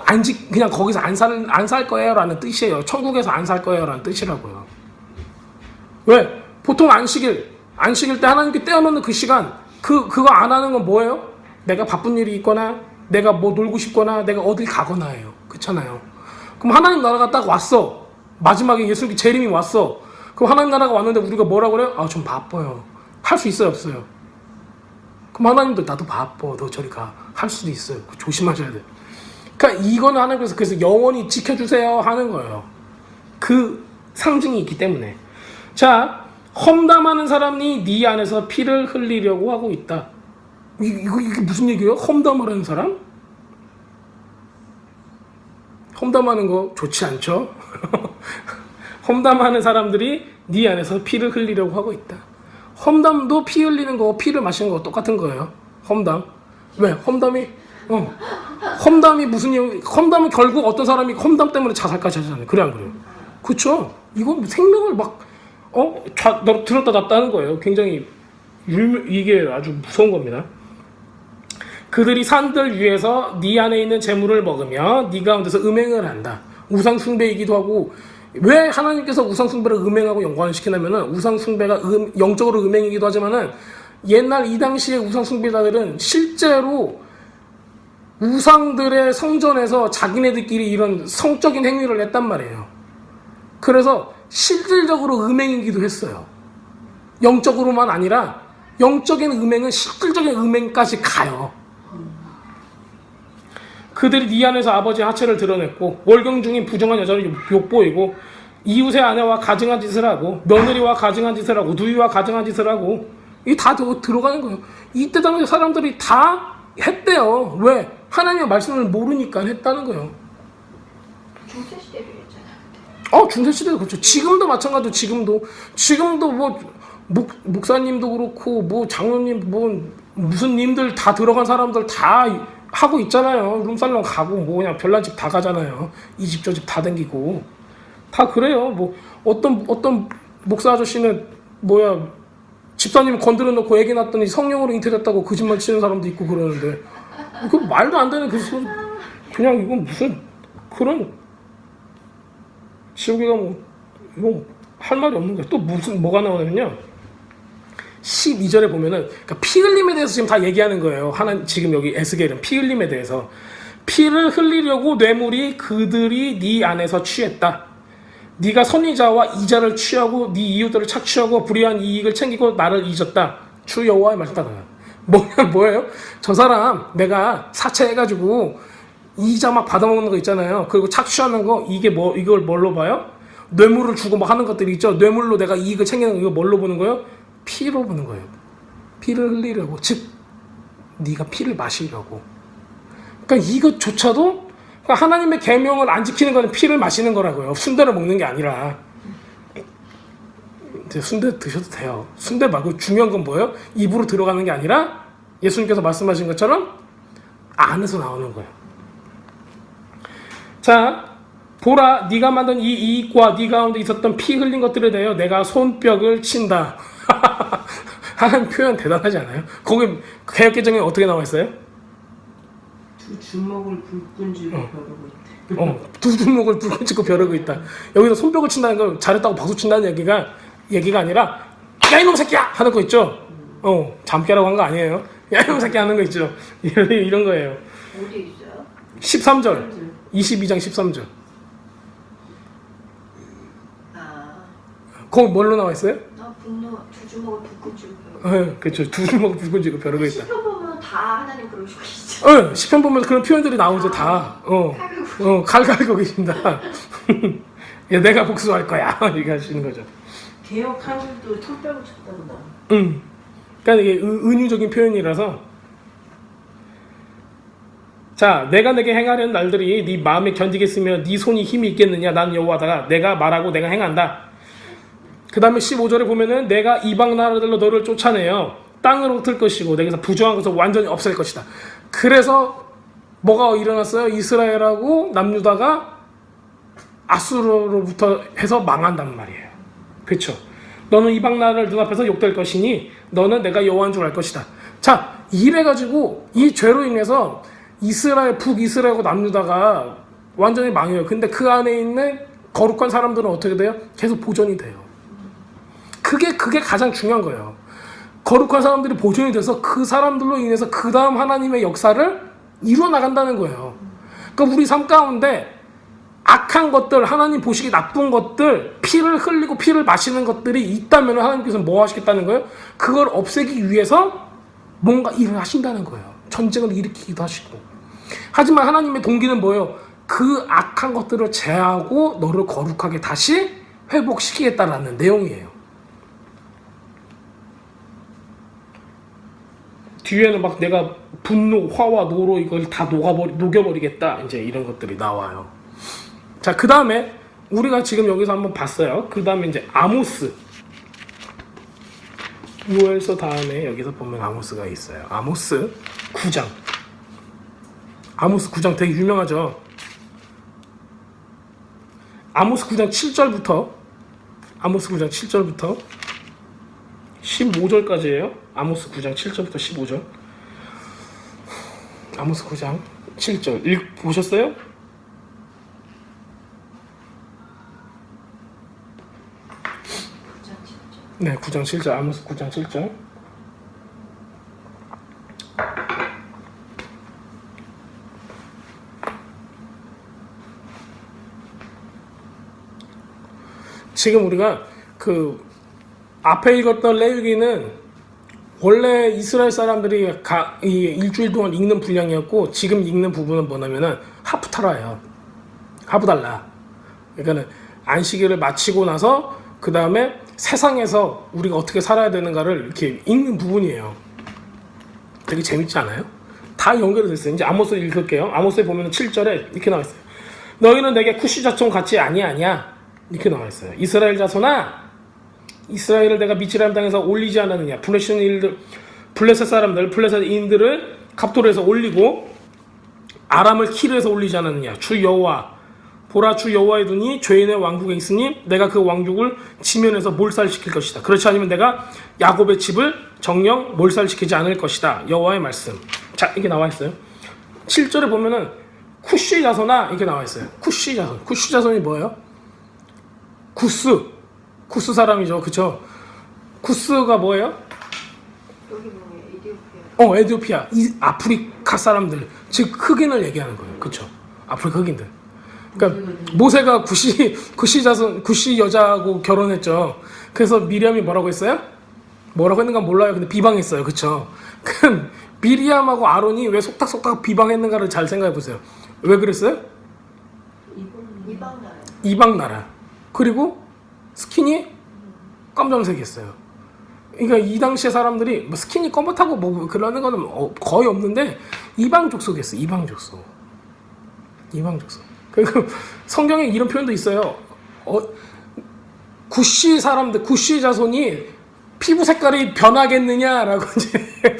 Speaker 1: 그냥 거기서 안 살 거예요라는 뜻이에요. 천국에서 안 살 거예요라는 뜻이라고요. 왜? 보통 안식일 때 하나님께 떼어놓는 그 시간, 그거 안 하는 건 뭐예요? 내가 바쁜 일이 있거나, 내가 뭐 놀고 싶거나, 내가 어딜 가거나 해요. 그렇잖아요. 그럼 하나님 나라가 딱 왔어. 마지막에 예수님 재림이 왔어. 그럼 하나님 나라가 왔는데 우리가 뭐라고 그래요? 아, 좀 바빠요. 할 수 있어요, 없어요? 그럼 하나님도 나도 바빠. 너 저리 가. 할 수도 있어요. 조심하셔야 돼요. 그러니까 이거는 하나님께서 그래서 영원히 지켜주세요 하는 거예요. 그 상징이 있기 때문에. 자, 험담하는 사람이 네 안에서 피를 흘리려고 하고 있다. 이게 무슨 얘기예요? 험담을 하는 사람? 험담하는 거 좋지 않죠? 험담하는 사람들이 네 안에서 피를 흘리려고 하고 있다. 험담도 피 흘리는 거, 피를 마시는 거 똑같은 거예요. 험담. 왜? 험담이 무슨 얘기? 험담은 결국 어떤 사람이 험담 때문에 자살까지 하잖아요. 그래 안 그래요? 그렇죠? 이건 생명을 막 들었다 놨다 하는 거예요. 굉장히 이게 아주 무서운 겁니다. 그들이 산들 위에서 네 안에 있는 재물을 먹으며 네 가운데서 음행을 한다. 우상 숭배이기도 하고. 왜 하나님께서 우상 숭배를 음행하고 연관을 시키냐면은 우상 숭배가 영적으로 음행이기도 하지만은 옛날 이 당시의 우상 숭배자들은 실제로 우상들의 성전에서 자기네들끼리 이런 성적인 행위를 했단 말이에요. 그래서 실질적으로 음행이기도 했어요. 영적으로만 아니라 영적인 음행은 실질적인 음행까지 가요. 그들이 네 안에서 아버지의 하체를 드러냈고 월경 중인 부정한 여자를 욕보이고 이웃의 아내와 가증한 짓을 하고 며느리와 가증한 짓을 하고 누이와 가증한 짓을 하고 이게 다 들어가는 거예요. 이때 당시 사람들이 다 했대요. 왜? 하나님의 말씀을 모르니까 했다는 거예요.
Speaker 3: 중세시대도 했잖아요.
Speaker 1: 중세시대도 그렇죠. 지금도 마찬가지로 지금도 목사님도 그렇고 뭐 장로님 뭐 무슨 님들 다 들어간 사람들 다 하고 있잖아요. 룸살롱 가고 뭐 그냥 별난 집 다 가잖아요. 이 집 저 집 다 댕기고 다 그래요. 뭐 어떤 목사 아저씨는 뭐야 집사님 건드려 놓고 애기 낳았더니 성령으로 잉태됐다고 거짓말 치는 사람도 있고 그러는데 그 말도 안 되는 그 소리. 그냥 이건 무슨 그런 지옥에 가면 이거 할 말이 없는 거야. 또 무슨 뭐가 나오냐면요. 12절에 보면은 그러니까 피 흘림에 대해서 지금 다 얘기하는 거예요. 하나 지금 여기 에스겔은 피 흘림에 대해서 피를 흘리려고 뇌물이 그들이 네 안에서 취했다. 네가 선의자와 이자를 취하고 네 이웃들을 착취하고 불의한 이익을 챙기고 나를 잊었다. 주 여호와의 말이다. 뭐예요? 저 사람 내가 사채해가지고 이자 막 받아먹는 거 있잖아요. 그리고 착취하는 거 이게 뭐 이걸 뭘로 봐요? 뇌물을 주고 막 하는 것들이 있죠. 뇌물로 내가 이익을 챙기는 거 이거 뭘로 보는 거예요? 피로 보는 거예요. 피를 흘리려고 즉 네가 피를 마시려고. 그러니까 이것조차도 그러니까 하나님의 계명을 안 지키는 거는 피를 마시는 거라고요. 순대를 먹는 게 아니라. 이제 순대 드셔도 돼요. 순대 말고 중요한 건 뭐예요? 입으로 들어가는 게 아니라 예수님께서 말씀하신 것처럼 안에서 나오는 거예요. 자, 보라, 네가 만든 이 이익과 네 가운데 있었던 피 흘린 것들에 대하여 내가 손뼉을 친다. 하나님 표현 대단하지 않아요? 거기 개혁개정에 어떻게 나와 있어요?
Speaker 2: 두 주먹을 불끈 쥐고 벼르고 있대.
Speaker 1: 두 주먹을 불끈 쥐고 벼르고 있다. 여기서 손뼉을 친다는 걸 잘했다고 박수 친다는 얘기가 아니라 야 이놈 새끼야 하는 거 있죠. 잠깨라고 한 거 아니에요. 야 이놈 새끼 하는 거 있죠. 이런 거예요.
Speaker 2: 어디 있어요?
Speaker 1: 13절 22장 13절 거기 뭘로 나와 있어요?
Speaker 2: 분노 두 주먹을 불끈 쥐고 벼르고.
Speaker 1: 그렇죠. 두 주먹을 불끈 쥐고 벼르고 있다.
Speaker 2: 시편 보면 다 하나님 그러시고 계시죠.
Speaker 1: 시편 보면 그런 표현들이 나오죠. 다. 칼 갈고 계신다. 야, 내가 복수할 거야. 이렇게 하시는 거죠.
Speaker 2: 개혁 하늘도 손뼉을 쳤다고 나.
Speaker 1: 그러니까 이게 은유적인 표현이라서. 자, 내가 내게 행하려는 날들이 네 마음에 견디겠으며 네 손이 힘이 있겠느냐? 난 여호와다가 내가 말하고 내가 행한다. 그 다음에 15절에 보면은 내가 이방 나라들로 너를 쫓아내요. 땅으로 흩을 것이고 내게서 부정한 것을 완전히 없앨 것이다. 그래서 뭐가 일어났어요? 이스라엘하고 남유다가 아수르로부터 해서 망한단 말이에요. 그렇죠? 너는 이방 나라를 눈앞에서 욕될 것이니 너는 내가 여호와인 줄 알 것이다. 자, 이래가지고 이 죄로 인해서 북이스라엘하고 남유다가 완전히 망해요. 근데 그 안에 있는 거룩한 사람들은 어떻게 돼요? 계속 보존이 돼요. 그게 가장 중요한 거예요. 거룩한 사람들이 보존이 돼서 그 사람들로 인해서 그 다음 하나님의 역사를 이루어 나간다는 거예요. 그러니까 우리 삶 가운데 악한 것들, 하나님 보시기 나쁜 것들, 피를 흘리고 피를 마시는 것들이 있다면 하나님께서 뭐 하시겠다는 거예요? 그걸 없애기 위해서 뭔가 일을 하신다는 거예요. 전쟁을 일으키기도 하시고. 하지만 하나님의 동기는 뭐예요? 그 악한 것들을 제하고 너를 거룩하게 다시 회복시키겠다라는 내용이에요. 뒤에는 막 내가 분노, 화와 노로 이걸 다 녹여버리겠다. 이제 이런 것들이 나와요. 자, 그 다음에 우리가 지금 여기서 한번 봤어요. 그 다음에 이제 아모스. 요엘서 다음에 여기서 보면 아모스가 있어요. 아모스 9장. 아모스 9장 되게 유명하죠. 아모스 9장 7절부터 15절까지예요. 아모스 9장 7절부터 15절. 아모스 9장 7절 보셨어요? 네, 9장 7절. 아모스 9장 7절. 지금 우리가 그 앞에 읽었던 레위기는 원래 이스라엘 사람들이 이 일주일 동안 읽는 분량이었고 지금 읽는 부분은 뭐냐면은 하프타라예요. 하브달라. 그러니까는 안식일을 마치고 나서 그 다음에 세상에서 우리가 어떻게 살아야 되는가를 이렇게 읽는 부분이에요. 되게 재밌지 않아요? 다 연결이 됐어요. 이제 아모스 읽을게요. 아모스에 보면 7절에 이렇게 나와 있어요. 너희는 내게 쿠시 자손 같이 아니하냐? 이렇게 나와 있어요. 이스라엘 자손아, 이스라엘을 내가 미치람 땅에서 올리지 않았느냐. 블레셋 사람들, 블레셋인들을 갑돌에서 올리고 아람을 키르에서 올리지 않았느냐. 주 여호와, 보라 주 여호와의 눈이 죄인의 왕국에 있으니 내가 그 왕국을 지면에서 몰살시킬 것이다. 그렇지 않으면 내가 야곱의 집을 정령 몰살시키지 않을 것이다. 여호와의 말씀. 자, 이게 나와 있어요. 7절에 보면은 쿠시 자손아 이렇게 나와 있어요. 쿠시 자손. 쿠시 자손이 뭐예요? 구스 사람이죠. 그쵸? 구스가 뭐예요?
Speaker 2: 여기 뭐예요?
Speaker 1: 에티오피아. 이 아프리카 사람들, 즉 흑인을 얘기하는 거예요. 그쵸? 아프리카 흑인들. 그러니까 모세가 구시 자손, 구시 여자하고 결혼했죠. 그래서 미리암이 뭐라고 했어요? 뭐라고 했는가 몰라요. 근데 비방했어요. 그쵸? 그럼 미리암하고 아론이 왜 속닥속닥 비방했는가를 잘 생각해 보세요. 왜 그랬어요?
Speaker 2: 이방 나라.
Speaker 1: 이방 나라. 그리고 스킨이 검정색이었어요. 그러니까 이 당시에 사람들이 뭐 스킨이 검었다고 뭐 그러는 거는 거의 없는데 이방 족속이었어요. 이방 족속. 그리고 성경에 이런 표현도 있어요. 구시 사람들, 구시 자손이 피부 색깔이 변하겠느냐라고 이제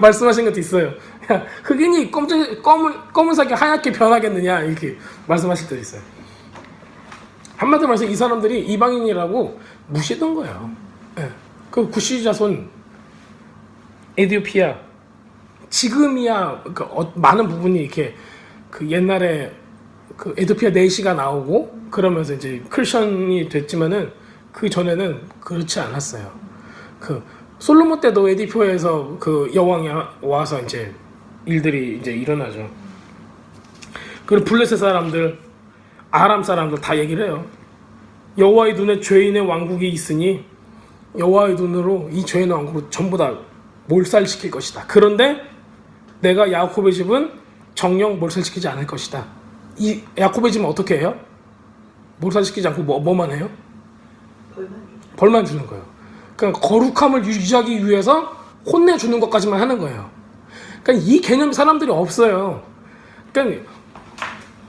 Speaker 1: 말씀하신 것도 있어요. 흑인이 검은색이 하얗게 변하겠느냐 이렇게 말씀하실 때도 있어요. 한마디로 말해서 이 사람들이 이방인이라고 무시했던 거예요. 네. 그 구시 자손, 에티오피아, 지금이야 그 많은 부분이 이렇게 그 옛날에 그 에티오피아 내시가 나오고 그러면서 이제 크리스천이 됐지만은 그 전에는 그렇지 않았어요. 그 솔로몬 때도 에디표에서 그 여왕이 와서 이제 일들이 이제 일어나죠. 그리고 블레셋 사람들, 아람 사람들 다 얘기를 해요. 여호와의 눈에 죄인의 왕국이 있으니 여호와의 눈으로 이 죄인의 왕국을 전부 다 몰살시킬 것이다. 그런데 내가 야곱의 집은 정령 몰살시키지 않을 것이다. 이 야곱의 집은 어떻게 해요? 몰살시키지 않고 뭐만 해요? 벌만 주는 거예요. 그러니까 거룩함을 유지하기 위해서 혼내주는 것까지만 하는 거예요. 그러니까 이 개념 사람들이 없어요. 그러니까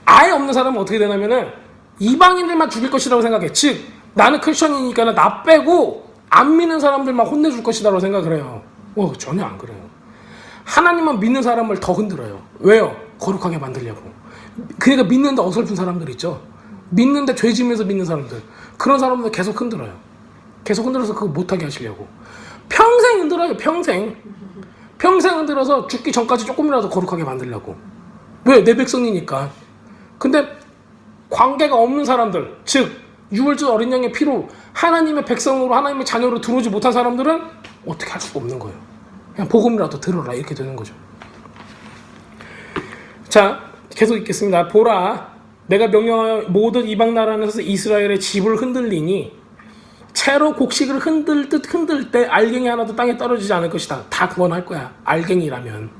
Speaker 1: 아예 없는 사람은 어떻게 되냐면은 이방인들만 죽일 것이라고 생각해. 즉 나는 크리스천이니까 나 빼고 안 믿는 사람들만 혼내줄 것이다라고 생각을 해요. 전혀 안 그래요. 하나님만 믿는 사람을 더 흔들어요. 왜요? 거룩하게 만들려고. 그러니까 믿는데 어설픈 사람들 있죠. 믿는데 죄 지면서 믿는 사람들. 그런 사람들 계속 흔들어요. 계속 흔들어서 그거 못하게 하시려고. 평생 흔들어요. 평생 흔들어서 죽기 전까지 조금이라도 거룩하게 만들려고. 왜? 내 백성이니까. 근데 관계가 없는 사람들, 즉 유월절 어린 양의 피로 하나님의 백성으로 하나님의 자녀로 들어오지 못한 사람들은 어떻게 할 수가 없는 거예요. 그냥 복음이라도 들어라 이렇게 되는 거죠. 자, 계속 읽겠습니다. 보라, 내가 명령하여 모든 이방 나라에서 이스라엘의 집을 흔들리니 채로 곡식을 흔들 때 알갱이 하나도 땅에 떨어지지 않을 것이다. 다 구원할 거야. 알갱이라면.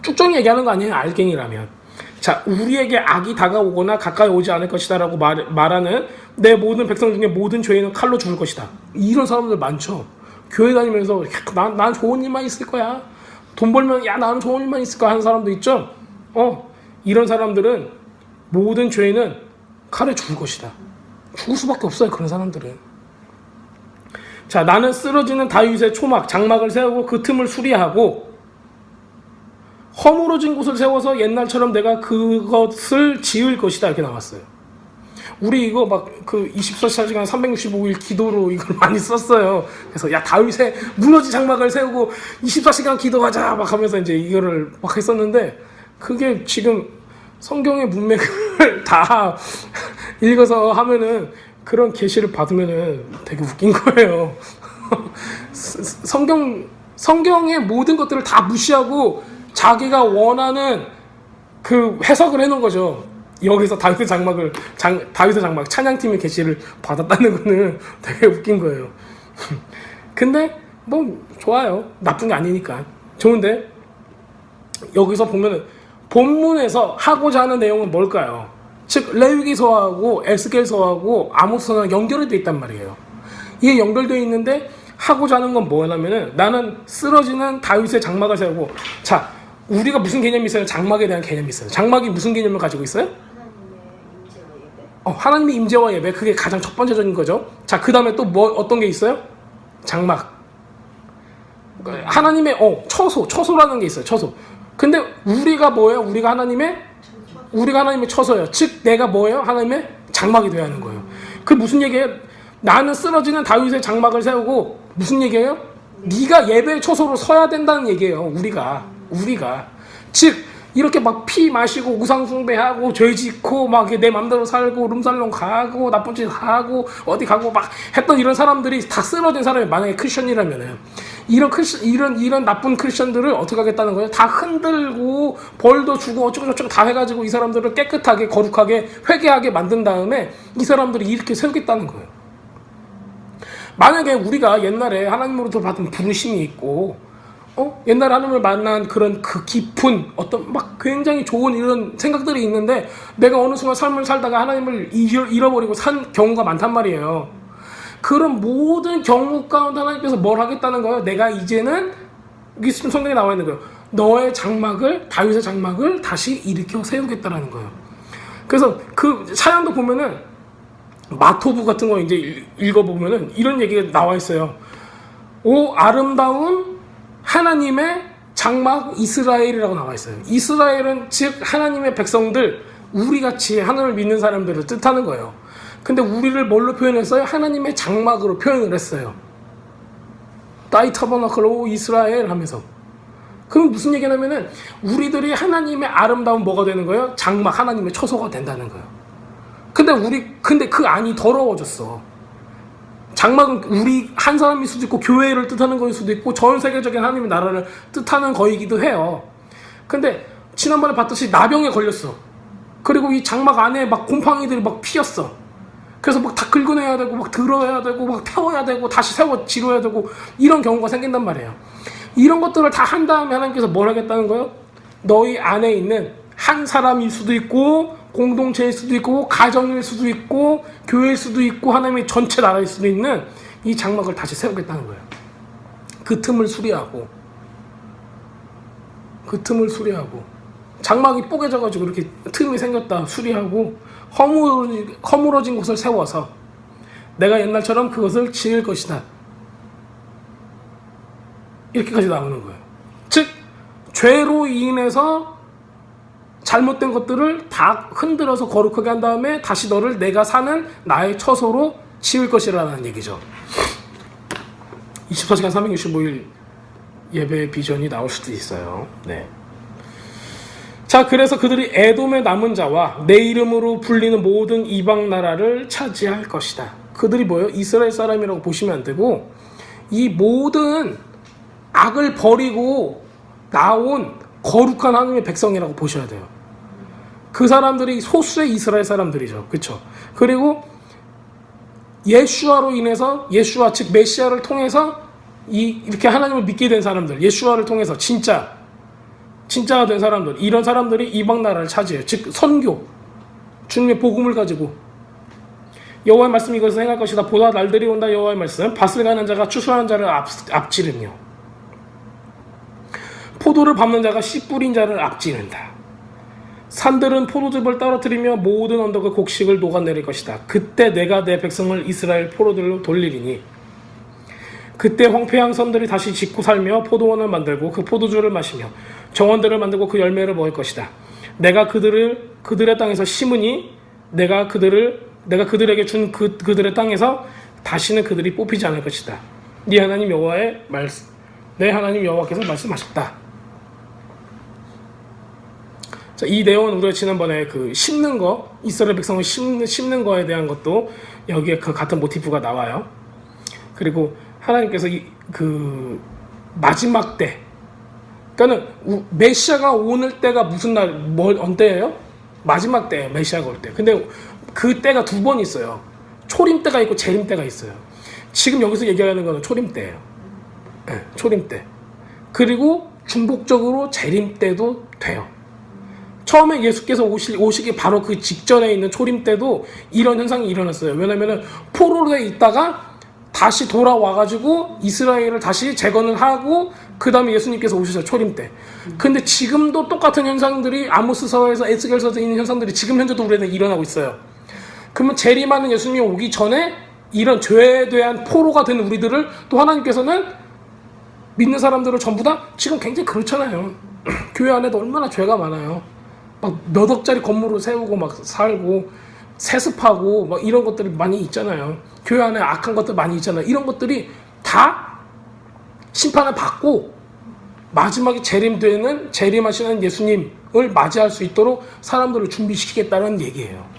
Speaker 1: 쭉쭉 얘기하는 거 아니에요. 알갱이라면. 자, 우리에게 악이 다가오거나 가까이 오지 않을 것이다 라고 말하는 내 모든 백성 중에 모든 죄인은 칼로 죽을 것이다. 이런 사람들 많죠. 교회 다니면서 난 좋은 일만 있을 거야. 돈 벌면 나는 좋은 일만 있을 거야 하는 사람도 있죠. 이런 사람들은 모든 죄인은 칼에 죽을 것이다. 죽을 수밖에 없어요. 그런 사람들은. 자, 나는 쓰러지는 다윗의 초막, 장막을 세우고 그 틈을 수리하고 허물어진 곳을 세워서 옛날처럼 내가 그것을 지을 것이다. 이렇게 나왔어요. 우리 이거 막 그 24시간 365일 기도로 이걸 많이 썼어요. 그래서 야, 다윗의 무너진 장막을 세우고 24시간 기도하자 막 하면서 이제 이거를 막 했었는데 그게 지금 성경의 문맥을 다 읽어서 하면은 그런 계시를 받으면은 되게 웃긴 거예요. 성경의 모든 것들을 다 무시하고 자기가 원하는 그 해석을 해놓은 거죠. 여기서 다윗의 장막 찬양팀의 계시를 받았다는 거는 되게 웃긴 거예요. 근데 뭐 좋아요. 나쁜 게 아니니까 좋은데 여기서 보면은 본문에서 하고자 하는 내용은 뭘까요? 즉 레위기서하고 에스겔서하고 아모스서랑 연결이 돼 있단 말이에요. 이게 연결되어 있는데 하고자 하는 건 뭐냐면은 나는 쓰러지는 다윗의 장막을 세우고. 자, 우리가 무슨 개념이 있어요? 장막에 대한 개념이 있어요. 장막이 무슨 개념을 가지고 있어요? 하나님의 임재와 예배, 그게 가장 첫 번째적인 거죠. 자, 그 다음에 또 어떤 게 있어요? 장막. 하나님의 처소라는 게 있어요. 처소. 근데 우리가 뭐예요? 우리가 하나님의 처소예요. 즉 내가 뭐예요? 하나님의 장막이 되어야 하는 거예요. 그 무슨 얘기예요? 나는 쓰러지는 다윗의 장막을 세우고, 무슨 얘기예요? 네가 예배의 처소로 서야 된다는 얘기예요. 우리가 즉 이렇게 막 피 마시고 우상 숭배하고 죄 짓고 막 내 맘대로 살고 룸살롱 가고 나쁜 짓 하고 어디 가고 막 했던 이런 사람들이 다 쓰러진 사람이 만약에 크리스천이라면은 이런 나쁜 크리스천들을 어떻게 하겠다는 거예요? 다 흔들고 벌도 주고 어쩌고 저쩌고 다 해가지고 이 사람들을 깨끗하게 거룩하게 회개하게 만든 다음에 이 사람들이 이렇게 세우겠다는 거예요. 만약에 우리가 옛날에 하나님으로부터 받은 부르심이 있고 옛날에 하나님을 만난 그런 그 깊은 어떤 막 굉장히 좋은 이런 생각들이 있는데 내가 어느 순간 삶을 살다가 하나님을 잃어버리고 산 경우가 많단 말이에요. 그런 모든 경우 가운데 하나님께서 뭘 하겠다는 거예요? 내가 이제는 여기 성경에 나와 있는 거예요. 너의 장막을, 다윗의 장막을 다시 일으켜 세우겠다라는 거예요. 그래서 그 사연도 보면은 마토부 같은 거 이제 읽어보면은 이런 얘기가 나와 있어요. 오 아름다운 하나님의 장막 이스라엘이라고 나와 있어요. 이스라엘은 즉 하나님의 백성들, 우리같이 하나님을 믿는 사람들을 뜻하는 거예요. 근데 우리를 뭘로 표현했어요? 하나님의 장막으로 표현을 했어요. 다이 타버나클 오 이스라엘 하면서. 그럼 무슨 얘기냐면은 우리들이 하나님의 아름다운 뭐가 되는 거예요? 장막, 하나님의 처소가 된다는 거예요. 근데 그 안이 더러워졌어. 장막은 우리 한 사람일 수도 있고 교회를 뜻하는 거일 수도 있고 전 세계적인 하나님의 나라를 뜻하는 거이기도 해요. 근데 지난번에 봤듯이 나병에 걸렸어. 그리고 이 장막 안에 막 곰팡이들이 막 피었어. 그래서 막 다 긁어내야 되고 막 들어야 되고 막 태워야 되고 다시 세워 지루해야 되고 이런 경우가 생긴단 말이에요. 이런 것들을 다 한 다음에 하나님께서 뭘 하겠다는 거예요? 너희 안에 있는 한 사람일 수도 있고 공동체일 수도 있고 가정일 수도 있고 교회일 수도 있고 하나님의 전체 나라일 수도 있는 이 장막을 다시 세우겠다는 거예요. 그 틈을 수리하고 장막이 뽀개져가지고 이렇게 틈이 생겼다 수리하고 허물어진 곳을 세워서 내가 옛날처럼 그것을 지을 것이다. 이렇게까지 나오는 거예요. 즉 죄로 인해서 잘못된 것들을 다 흔들어서 거룩하게 한 다음에 다시 너를 내가 사는 나의 처소로 지을 것이라는 얘기죠. 24시간 365일 예배 비전이 나올 수도 있어요. 네. 자, 그래서 그들이 에돔의 남은 자와 내 이름으로 불리는 모든 이방 나라를 차지할 것이다. 그들이 뭐예요? 이스라엘 사람이라고 보시면 안 되고 이 모든 악을 버리고 나온 거룩한 하나님의 백성이라고 보셔야 돼요. 그 사람들이 소수의 이스라엘 사람들이죠. 그렇죠? 그리고 예슈아로 인해서 예슈아 즉 메시아를 통해서 이렇게 하나님을 믿게 된 사람들, 예슈아를 통해서 진짜가 된 사람들, 이런 사람들이 이방 나라를 차지해요. 즉 선교, 주님의 복음을 가지고 여호와의 말씀이 이것을 행할 것이다. 보다 날들이 온다. 여호와의 말씀. 밭을 가는 자가 추수하는 자를 앞지르며 포도를 밟는 자가 씨 뿌린 자를 앞지른다. 산들은 포도즙을 떨어뜨리며 모든 언덕의 곡식을 녹아내릴 것이다. 그때 내가 내 백성을 이스라엘 포로들로 돌리리니 그때 황폐한 섬들이 다시 짓고 살며 포도원을 만들고 그 포도주를 마시며 정원들을 만들고 그 열매를 먹을 것이다. 내가 그들의 땅에서 심으니 내가 그들에게 준 그들의 땅에서 다시는 그들이 뽑히지 않을 것이다. 네 하나님 여호와의 말씀, 내 하나님 여호와께서 말씀하셨다. 자, 이 내용은 우리가 지난번에 그 심는 거, 이스라엘 백성을 심는 거에 대한 것도 여기에 그 같은 모티프가 나와요. 그리고 하나님께서 그 마지막 때, 그러니까는 메시아가 오는 때가 무슨 날, 언제예요? 마지막 때 메시아가 올 때. 근데 그 때가 두 번 있어요. 초림 때가 있고 재림 때가 있어요. 지금 여기서 얘기하는 거는 초림 때예요. 네, 초림 때. 그리고 중복적으로 재림 때도 돼요. 처음에 예수께서 오시기 바로 그 직전에 있는 초림 때도 이런 현상이 일어났어요. 왜냐면은 포로로에 있다가 다시 돌아와가지고 이스라엘을 다시 재건을 하고 그 다음에 예수님께서 오셨어요. 초림 때. 근데 지금도 똑같은 현상들이 아모스서에서 에스겔서에서 있는 현상들이 지금 현재도 우리는 일어나고 있어요. 그러면 재림하는 예수님이 오기 전에 이런 죄에 대한 포로가 된 우리들을 또 하나님께서는 믿는 사람들을 전부 다 지금 굉장히 그렇잖아요. 교회 안에도 얼마나 죄가 많아요. 막 몇 억짜리 건물을 세우고 막 살고 세습하고 막 이런 것들이 많이 있잖아요. 교회 안에 악한 것들 많이 있잖아요. 이런 것들이 다 심판을 받고 마지막에 재림하시는 예수님을 맞이할 수 있도록 사람들을 준비시키겠다는 얘기예요.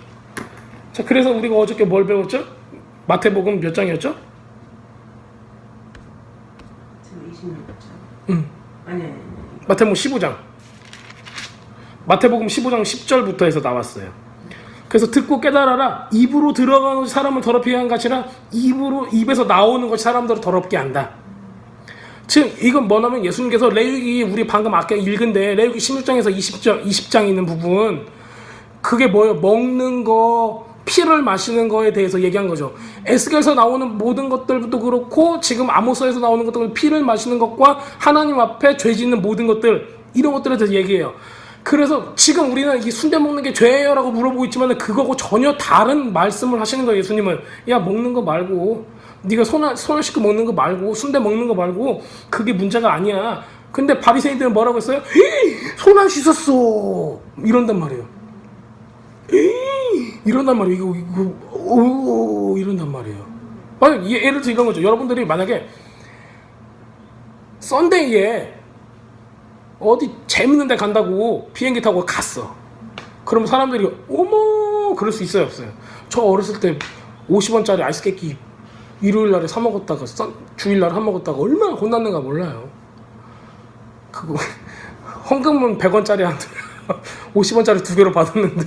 Speaker 1: 자, 그래서 우리가 어저께 뭘 배웠죠? 마태복음 몇 장이었죠?
Speaker 3: 지금 26장. 아니.
Speaker 1: 마태복음 15장. 마태복음 15장 10절부터 해서 나왔어요. 그래서 듣고 깨달아라. 입으로 들어가는 것이 사람을 더럽히게 한 것이라 입에서 나오는 것이 사람들을 더럽게 한다. 지금 이건 뭐냐면 예수님께서 레위기 우리 방금 아까 읽은데 레위기 16장에서 20장 있는 부분 그게 뭐예요? 먹는 거, 피를 마시는 거에 대해서 얘기한 거죠. 에스겔에서 나오는 모든 것들도 그렇고 지금 아모스에서 나오는 것들 피를 마시는 것과 하나님 앞에 죄 짓는 모든 것들 이런 것들에 대해서 얘기해요. 그래서 지금 우리는 이 순대 먹는 게 죄예요 라고 물어보고 있지만 그거하고 전혀 다른 말씀을 하시는 거예요. 예수님은 야 먹는 거 말고 네가 손 씻고 먹는 거 말고 순대 먹는 거 말고 그게 문제가 아니야. 근데 바리새인들은 뭐라고 했어요? 손 안 씻었어 이런단 말이에요. 이런단 말이에요. 이런단 말이에요. 예를 들어 이런 거죠. 여러분들이 만약에 썬데이에 어디 재밌는 데 간다고 비행기 타고 갔어. 그럼 사람들이 어머 그럴 수 있어요 없어요? 저 어렸을 때 50원짜리 아이스 깨끼 일요일날에 사 먹었다가 주일날에 사 먹었다가 얼마나 혼났는가 몰라요. 그거 헌금은 100원짜리 한 50원짜리 두 개로 받았는데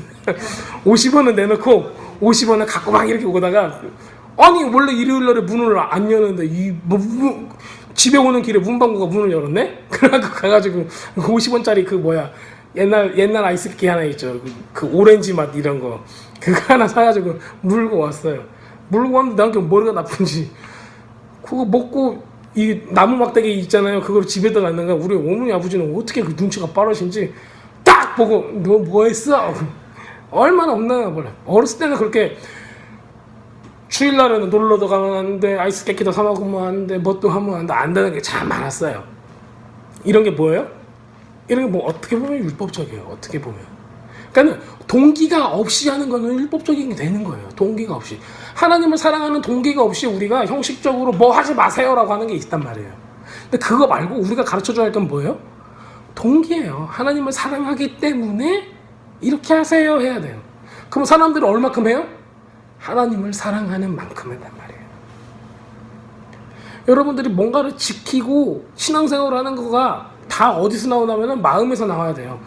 Speaker 1: 50원은 내놓고 50원을 갖고 막 이렇게 오다가 아니 원래 일요일날에 문을 안 여는데 집에 오는 길에 문방구가 문을 열었네? 그래갖고 가가지고 50원짜리 그 뭐야 옛날 아이스크림 하나 있죠. 그 오렌지 맛 이런 거 그거 하나 사가지고 물고 왔어요. 물고 왔는데 난 그 머리가 나쁜지 그거 먹고 이 나무 막대기 있잖아요. 그걸 집에다 놨는가 우리 어머니 아버지는 어떻게 그 눈치가 빠르신지 딱 보고 너 뭐 했어? 얼마나 혼나나 몰라. 어렸을 때는 그렇게 주일날에는 놀러도 가면 안 돼, 아이스 깨끼도 사 먹으면 안 돼, 뭣도 하면 안 돼, 안 되는 게 참 많았어요. 이런 게 뭐예요? 이런 게 뭐 어떻게 보면 율법적이에요. 어떻게 보면. 그러니까 동기가 없이 하는 거는 율법적인 게 되는 거예요. 동기가 없이. 하나님을 사랑하는 동기가 없이 우리가 형식적으로 뭐 하지 마세요라고 하는 게 있단 말이에요. 근데 그거 말고 우리가 가르쳐줘야 할 건 뭐예요? 동기예요. 하나님을 사랑하기 때문에 이렇게 하세요 해야 돼요. 그럼 사람들이 얼마큼 해요? 하나님을 사랑하는 만큼 한단 말이에요. 여러분들이 뭔가를 지키고 신앙생활을 하는 거가 다 어디서 나오냐면 마음에서 나와야 돼요.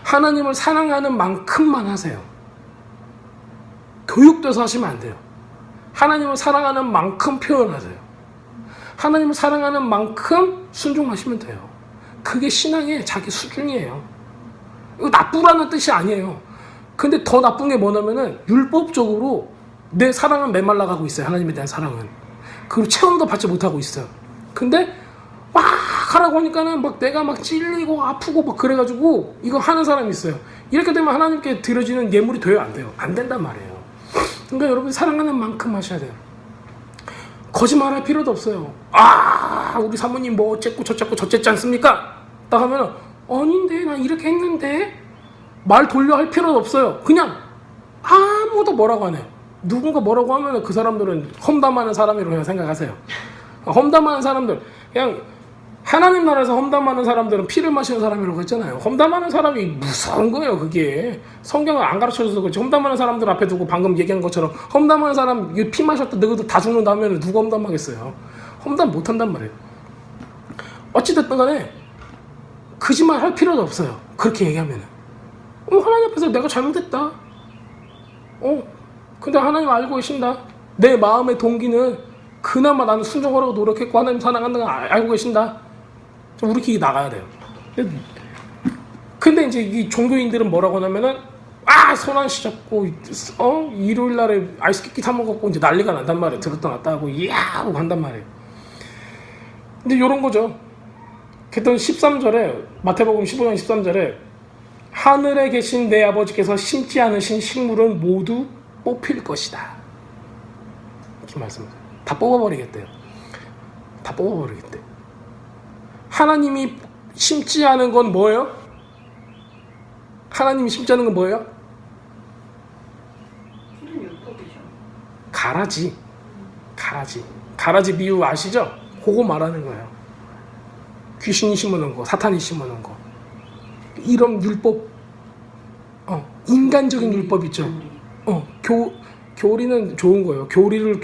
Speaker 1: 하나님을 사랑하는 만큼만 하세요. 교육돼서 하시면 안 돼요. 하나님을 사랑하는 만큼 표현하세요. 하나님을 사랑하는 만큼 순종하시면 돼요. 그게 신앙의 자기 수준이에요. 이거 나쁘라는 뜻이 아니에요. 근데 더 나쁜 게 뭐냐면은 율법적으로 내 사랑은 메말라가고 있어요. 하나님에 대한 사랑은. 그리고 체험도 받지 못하고 있어요. 근데 막 하라고 하니까는 막 내가 막 찔리고 아프고 막 그래가지고 이거 하는 사람이 있어요. 이렇게 되면 하나님께 드려지는 예물이 돼요? 안 돼요? 안 된단 말이에요. 그러니까 여러분이 사랑하는 만큼 하셔야 돼요. 거짓말할 필요도 없어요. 우리 사모님 뭐 어쨌고 저쨌지 않습니까? 딱 하면 아닌데 나 이렇게 했는데 말 돌려 할 필요도 없어요. 그냥 아무도 뭐라고 안 해요. 누군가 뭐라고 하면 그 사람들은 험담하는 사람이라고 그냥 생각하세요. 험담하는 사람들 그냥 하나님 나라에서 험담하는 사람들은 피를 마시는 사람이라고 했잖아요. 험담하는 사람이 무서운 거예요. 그게 성경을 안 가르쳐줘서 그렇지. 험담하는 사람들 앞에 두고 방금 얘기한 것처럼 험담하는 사람 피 마셨다 너희들 다 죽는다면 누가 험담하겠어요. 험담 못한단 말이에요. 어찌됐든 간에 거짓말 할 필요도 없어요. 그렇게 얘기하면은 하나님 앞에서 내가 잘못했다. 근데 하나님 알고 계신다. 내 마음의 동기는 그나마 나는 순종하려고 노력했고 하나님 사랑한다는 걸 알고 계신다. 우리끼리 나가야 돼요. 근데 이제 이 종교인들은 뭐라고 하냐면은 손 안 씻었고 일요일 날에 아이스크림 사 먹었고 이제 난리가 난단 말이에요. 들었다 놨다 하고 하고 간단 말이에요. 근데 요런 거죠. 그랬더니 13절에 마태복음 15장 13절에 하늘에 계신 내 아버지께서 심지 않으신 식물은 모두 뽑힐 것이다. 이렇게 말씀하세요. 다 뽑아버리겠대요. 다 뽑아버리겠대. 하나님이 심지 않은 건 뭐예요? 하나님이 심지 않은 건 뭐예요?
Speaker 2: 필은 율법이죠.
Speaker 1: 가라지. 가라지 비유 아시죠? 그거 말하는 거예요. 귀신이 심어놓은 거, 사탄이 심어놓은 거. 이런 율법, 인간적인 율법 있죠. 교리는 좋은 거예요. 교리를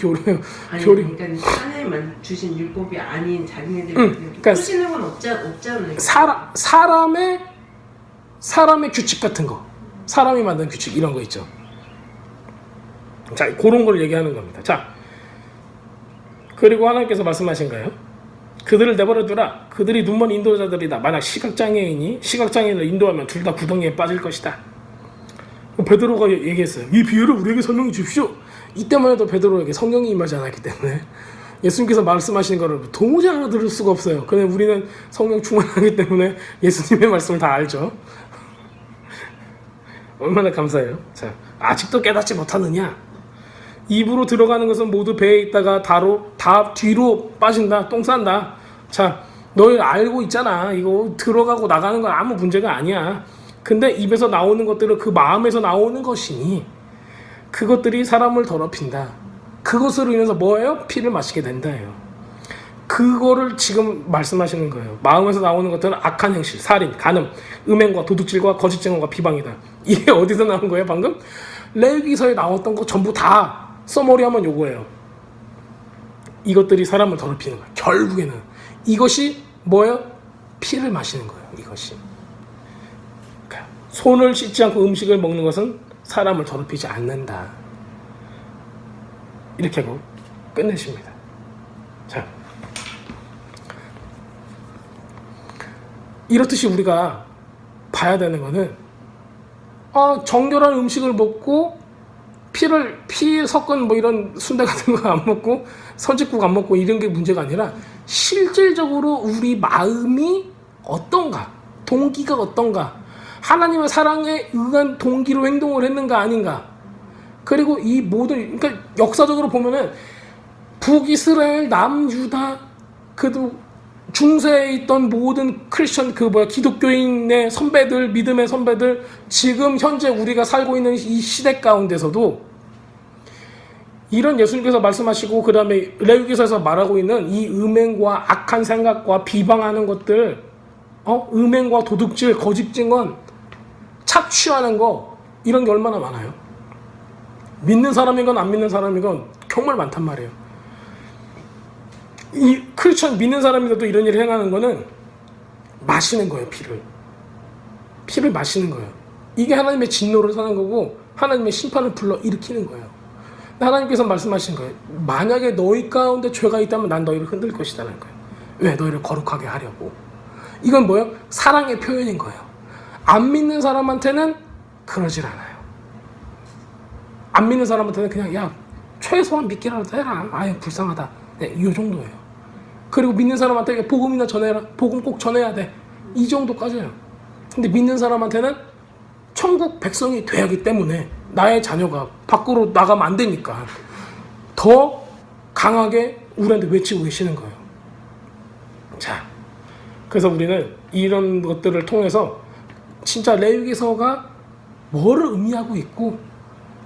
Speaker 3: 아니,
Speaker 1: 교리.
Speaker 3: 그러니까 하나님만 주신 율법이 아닌 자기네들
Speaker 1: 그러니까
Speaker 3: 쓰시는 건 없잖아요.
Speaker 1: 사람의 규칙 같은 거, 사람이 만든 규칙 이런 거 있죠. 자, 그런 걸 얘기하는 겁니다. 자, 그리고 하나님께서 말씀하신 거예요. 그들을 내버려두라. 그들이 눈먼 인도자들이다. 만약 시각장애인을 인도하면 둘 다 구덩이에 빠질 것이다. 베드로가 얘기했어요. 이 비유를 우리에게 설명해 주십시오. 이때만 해도 베드로에게 성령이 임하지 않았기 때문에 예수님께서 말씀하시는 것을 도무지 알아들을 수가 없어요. 근데 우리는 성령 충만하기 때문에 예수님의 말씀을 다 알죠. 얼마나 감사해요. 자, 아직도 깨닫지 못하느냐? 입으로 들어가는 것은 모두 배에 있다가 다 뒤로 빠진다. 똥 싼다. 자, 너희 알고 있잖아. 이거 들어가고 나가는 건 아무 문제가 아니야. 근데 입에서 나오는 것들은 그 마음에서 나오는 것이니 그것들이 사람을 더럽힌다. 그것으로 인해서 뭐예요? 피를 마시게 된다예요. 그거를 지금 말씀하시는 거예요. 마음에서 나오는 것들은 악한 행실, 살인, 간음, 음행과 도둑질과 거짓 증언과 비방이다. 이게 어디서 나온 거예요? 방금 레위기서에 나왔던 거 전부 다 써머리하면 요거예요. 이것들이 사람을 더럽히는 거예요. 결국에는 이것이 뭐예요? 피를 마시는 거예요. 이것이. 손을 씻지 않고 음식을 먹는 것은 사람을 더럽히지 않는다. 이렇게 하고 끝내십니다. 자, 이렇듯이 우리가 봐야 되는 거는 정결한 음식을 먹고 피 섞은 뭐 이런 순대 같은 거 안 먹고 선짓국 안 먹고 이런 게 문제가 아니라 실질적으로 우리 마음이 어떤가, 동기가 어떤가, 하나님의 사랑에 의한 동기로 행동을 했는가 아닌가. 그리고 이 모든, 그러니까 역사적으로 보면은 북이스라엘, 남유다, 그도 중세에 있던 모든 크리스천 기독교인의 선배들, 믿음의 선배들, 지금 현재 우리가 살고 있는 이 시대 가운데서도 이런 예수님께서 말씀하시고 그 다음에 레위기서에서 말하고 있는 이 음행과 악한 생각과 비방하는 것들, 음행과 도둑질, 거짓 증언, 착취하는 거, 이런 게 얼마나 많아요. 믿는 사람이건 안 믿는 사람이건 정말 많단 말이에요. 이 크리스천 믿는 사람인데도 이런 일을 행하는 거는 마시는 거예요. 피를 마시는 거예요. 이게 하나님의 진노를 사는 거고 하나님의 심판을 불러일으키는 거예요. 하나님께서 말씀하신 거예요. 만약에 너희 가운데 죄가 있다면 난 너희를 흔들 것이라는 거예요. 왜? 너희를 거룩하게 하려고. 이건 뭐예요? 사랑의 표현인 거예요. 안 믿는 사람한테는 그러질 않아요. 안 믿는 사람한테는 그냥 야 최소한 믿기라도 해라. 아유 불쌍하다. 네, 이 정도예요. 그리고 믿는 사람한테 복음이나 전해라. 복음 꼭 전해야 돼. 이 정도까지예요. 근데 믿는 사람한테는 천국 백성이 돼야 하기 때문에 나의 자녀가 밖으로 나가면 안 되니까 더 강하게 우리한테 외치고 계시는 거예요. 자, 그래서 우리는 이런 것들을 통해서 진짜 레위기서가 뭐를 의미하고 있고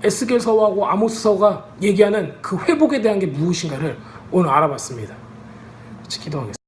Speaker 1: 에스겔서하고 아모스서가 얘기하는 그 회복에 대한 게 무엇인가를 오늘 알아봤습니다. 같이 기도하겠습니다.